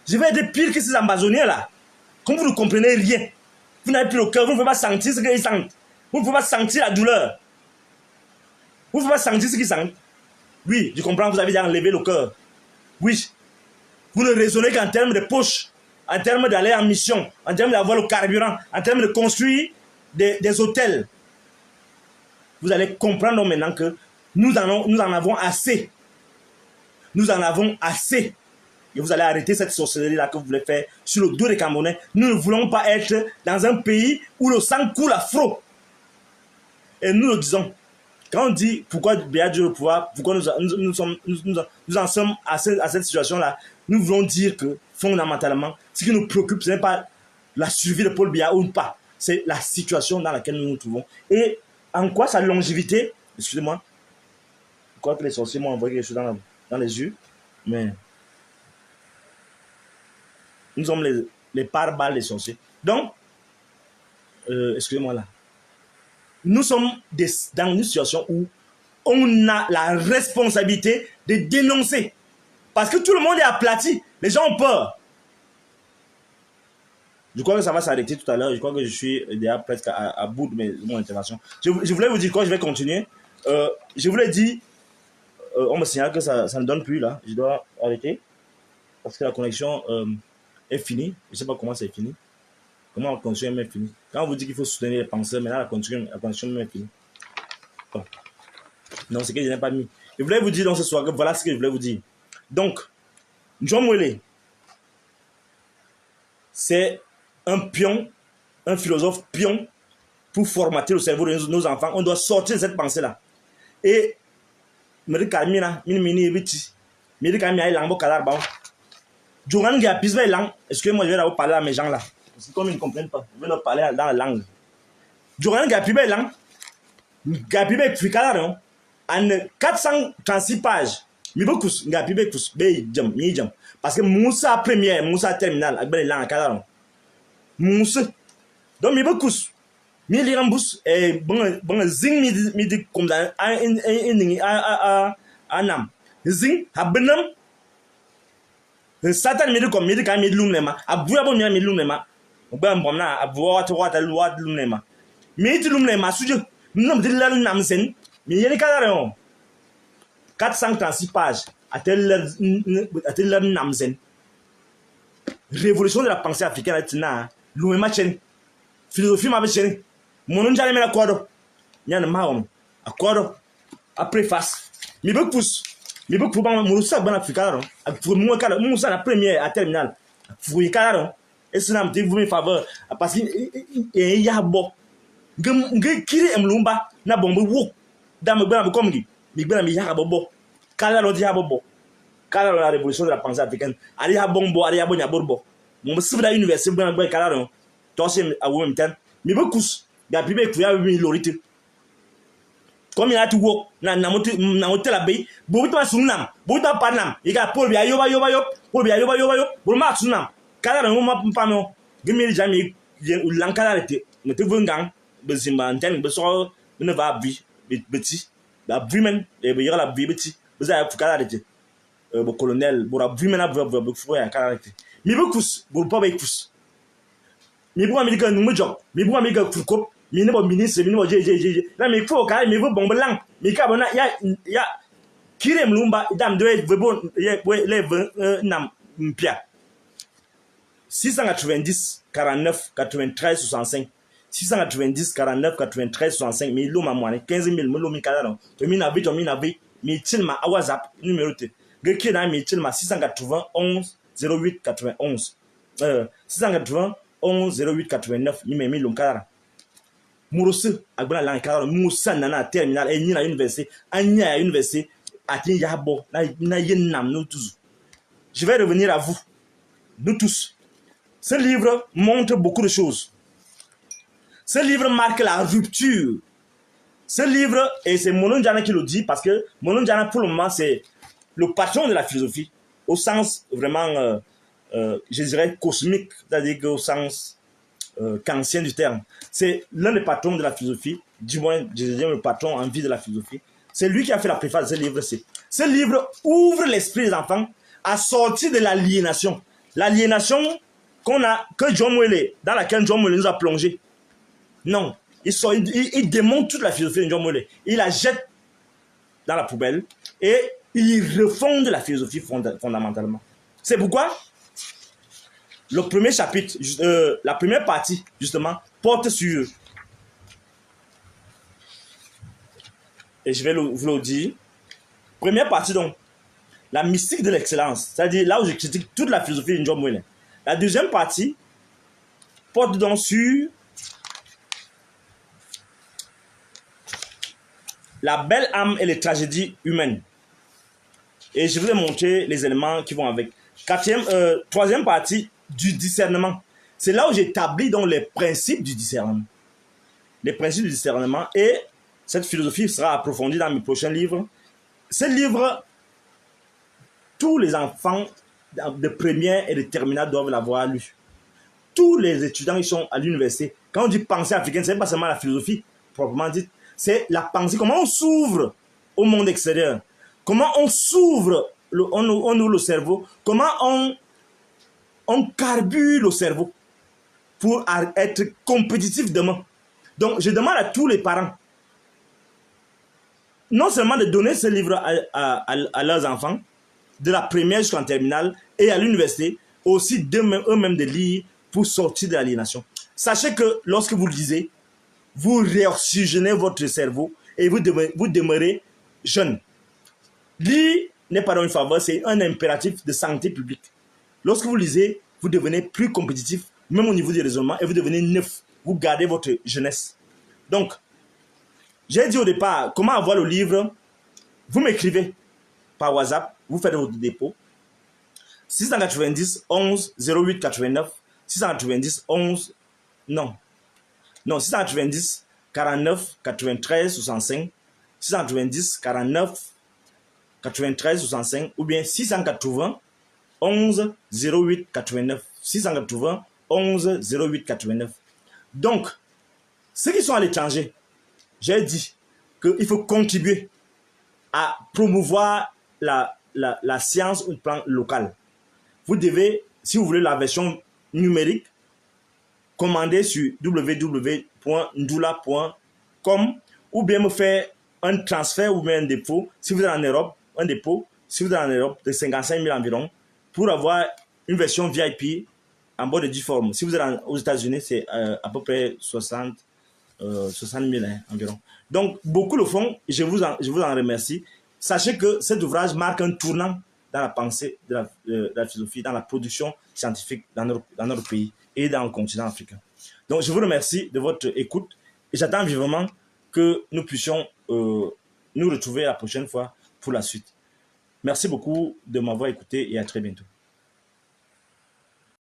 Je vais être pire que ces ambazoniens là. Comme vous ne comprenez rien. Vous n'avez plus le cœur, vous ne pouvez pas sentir ce qu'ils sentent. Vous ne pouvez pas sentir la douleur. Vous ne pouvez pas sentir ce qu'ils sentent. Oui, je comprends, vous avez déjà enlevé le cœur. Oui, vous ne raisonnez qu'en termes de poche, en termes d'aller en mission, en termes d'avoir le carburant, en termes de construire des hôtels. Vous allez comprendre maintenant que nous en avons assez. Nous en avons assez. Et vous allez arrêter cette sorcellerie-là que vous voulez faire sur le dos des Camerounais. Nous ne voulons pas être dans un pays où le sang coule à flot. Et nous le disons, Quand on dit pourquoi Béat Dieu le pouvoir, pourquoi nous en sommes à cette situation-là, nous voulons dire que fondamentalement, ce qui nous préoccupe, ce n'est pas la survie de Paul Biya ou pas, c'est la situation dans laquelle nous nous trouvons. Et en quoi sa longévité, excusez-moi, je crois que les sorciers m'ont envoyé quelque chose dans les yeux, mais nous sommes les pare-balles des sorciers. Donc, excusez-moi là, nous sommes dans une situation où on a la responsabilité de dénoncer. Parce que tout le monde est aplati. Les gens ont peur. Je crois que ça va s'arrêter tout à l'heure. Je crois que je suis déjà presque à bout de mon intervention. Je voulais vous dire quoi, je vais continuer. Je voulais dire, on me signale que ça ne donne plus là. Je dois arrêter. Parce que la connexion est finie. Je ne sais pas comment c'est fini. Comment la connexion est finie. Quand on vous dit qu'il faut soutenir les penseurs, maintenant la connexion est finie. Bon. Non, c'est que je n'ai pas mis. Je voulais vous dire dans ce soir que voilà ce que je voulais vous dire. Donc, John Wesley, c'est un pion, un philosophe pion pour formater le cerveau de nos enfants. On doit sortir de cette pensée-là. Et, excusez-moi, je vais là parler à mes gens là. Parce que comme ils ne comprennent pas, je vais leur parler dans la langue. Joran Gapibe lang, Gapibe Fikalaron, en 436 pages. Mibokus, Gapibe Kus, Bejam, Mijam. Parce que Moussa première, Moussa terminale, avec les langues Kalaron. Moussa. Donc Mibokus, Milirambus, et bon, zing midi comme dans un nam. Zing, Habenam. Satan midi comme midi quand midi lumnema, Abouya bon midi lumnema. Ben bon na, Abouya wata loi lumnema. Mais tu l'as sujet, nous avons dit là namsen, mais il y a des cas 436 pages à tel namsen. Révolution de la pensée africaine est là, l'ouema chen, philosophie m'a chen, mon nom jamais la quadro, il y a un maom, à quadro, à préface, mais beaucoup pour mon sac bon africain, pour moi la première à terminale, pour y caron, et ce n'a pas vous faveur, parce qu'il y a bon. Nge kiri emlumba na bombo wo da me gbana me komgi mi gbana mi yaka bobo kala lo di ha bobo kala la révolution de la pensée africaine ali ha bombo ali ha bonya borbo mo sibda université gbana gbe kala ron to se awo mi tan mi be kus ga bibe ku ya mi lorite comme il a tout wo na motel la bay bo to sunam bo to panam i ga Paul Biya yoba Paul Biya yoba bo ma sunam kala ron mo pa no gemi jami lankala rete me te vungang bezimba antenne beso ne va vie petit la vie même et be la vie petit vous avez fukala rete bo colonel bo la vie même bo fo ya kala rete mi be kus bo pa be kus mi bo mi ka numu job mi bo mi ka fukop mi ne bo ministre mi ne bo je na mi fo ka mi bo bombo lang mi ka bona ya kire mlumba dam de bo le nam mpia 690 49 93 65 690 49 93 65 mais l'homme a moins 15 000 l'homme calado to mina mi tilma à WhatsApp numéro te geki na mi tilma 691 08 91 691 08 89 mi mi l'homme calado murusu agbana lan calado musa nana terminal et ni na université anya université atin yabo na yenam no tuzu. Je vais revenir à vous, nous tous. Ce livre montre beaucoup de choses. Ce livre marque la rupture. Ce livre, et c'est Monon Djana qui le dit, parce que Monon Djana, pour le moment, c'est le patron de la philosophie, au sens vraiment, je dirais, cosmique, c'est-à-dire au sens kantien du terme. C'est l'un des patrons de la philosophie, du moins, je dirais, le patron en vie de la philosophie. C'est lui qui a fait la préface de ce livre. Ce livre ouvre l'esprit des enfants à sortir de l'aliénation. L'aliénation que John Wesley, dans laquelle John Wesley nous a plongé. Non, il démonte toute la philosophie de John Wesley. Il la jette dans la poubelle et il refonde la philosophie fondamentalement. C'est pourquoi le premier chapitre, la première partie, justement, porte sur, et je vais vous le dire, première partie donc, la mystique de l'excellence, c'est-à-dire là où je critique toute la philosophie de John Wesley. La deuxième partie porte donc sur La belle âme et les tragédies humaines. Et je vous ai montré les éléments qui vont avec. Troisième partie, du discernement. C'est là où j'établis donc les principes du discernement. Les principes du discernement. Et cette philosophie sera approfondie dans mes prochains livres. Ce livre, tous les enfants de première et de terminale doivent l'avoir lu. Tous les étudiants qui sont à l'université, quand on dit pensée africaine, ce n'est pas seulement la philosophie proprement dite, c'est la pensée, comment on s'ouvre au monde extérieur, comment on s'ouvre, on ouvre le cerveau, comment on carbure le cerveau pour être compétitif demain. Donc, je demande à tous les parents, non seulement de donner ce livre à leurs enfants, de la première jusqu'en terminale, et à l'université, aussi eux-mêmes de lire pour sortir de l'aliénation. Sachez que lorsque vous lisez, vous réoxygénez votre cerveau et vous demeurez jeune. Lire n'est pas une faveur, c'est un impératif de santé publique. Lorsque vous lisez, vous devenez plus compétitif, même au niveau du raisonnement, et vous devenez neuf. Vous gardez votre jeunesse. Donc, j'ai dit au départ, comment avoir le livre? Vous m'écrivez par WhatsApp, vous faites votre dépôt. 690 11 08 89, 690 11, non, 690 49 93 65, 690 49 93 65, ou bien 680 11 08 89, 680 11 08 89. Donc, ceux qui sont à l'étranger, j'ai dit qu'il faut contribuer à promouvoir la science au plan local. Vous devez, si vous voulez la version numérique, commander sur www.ndula.com ou bien me faire un transfert ou bien un dépôt, si vous êtes en Europe, un dépôt, si vous êtes en Europe, de 55 000 environ, pour avoir une version VIP en bord de 10 formes. Si vous êtes aux États-Unis, c'est à peu près 60 000 environ. Donc, beaucoup le font, je vous en remercie. Sachez que cet ouvrage marque un tournant dans la pensée de la philosophie, dans la production scientifique dans notre pays et dans le continent africain. Donc, je vous remercie de votre écoute et j'attends vivement que nous puissions nous retrouver la prochaine fois pour la suite. Merci beaucoup de m'avoir écouté et à très bientôt.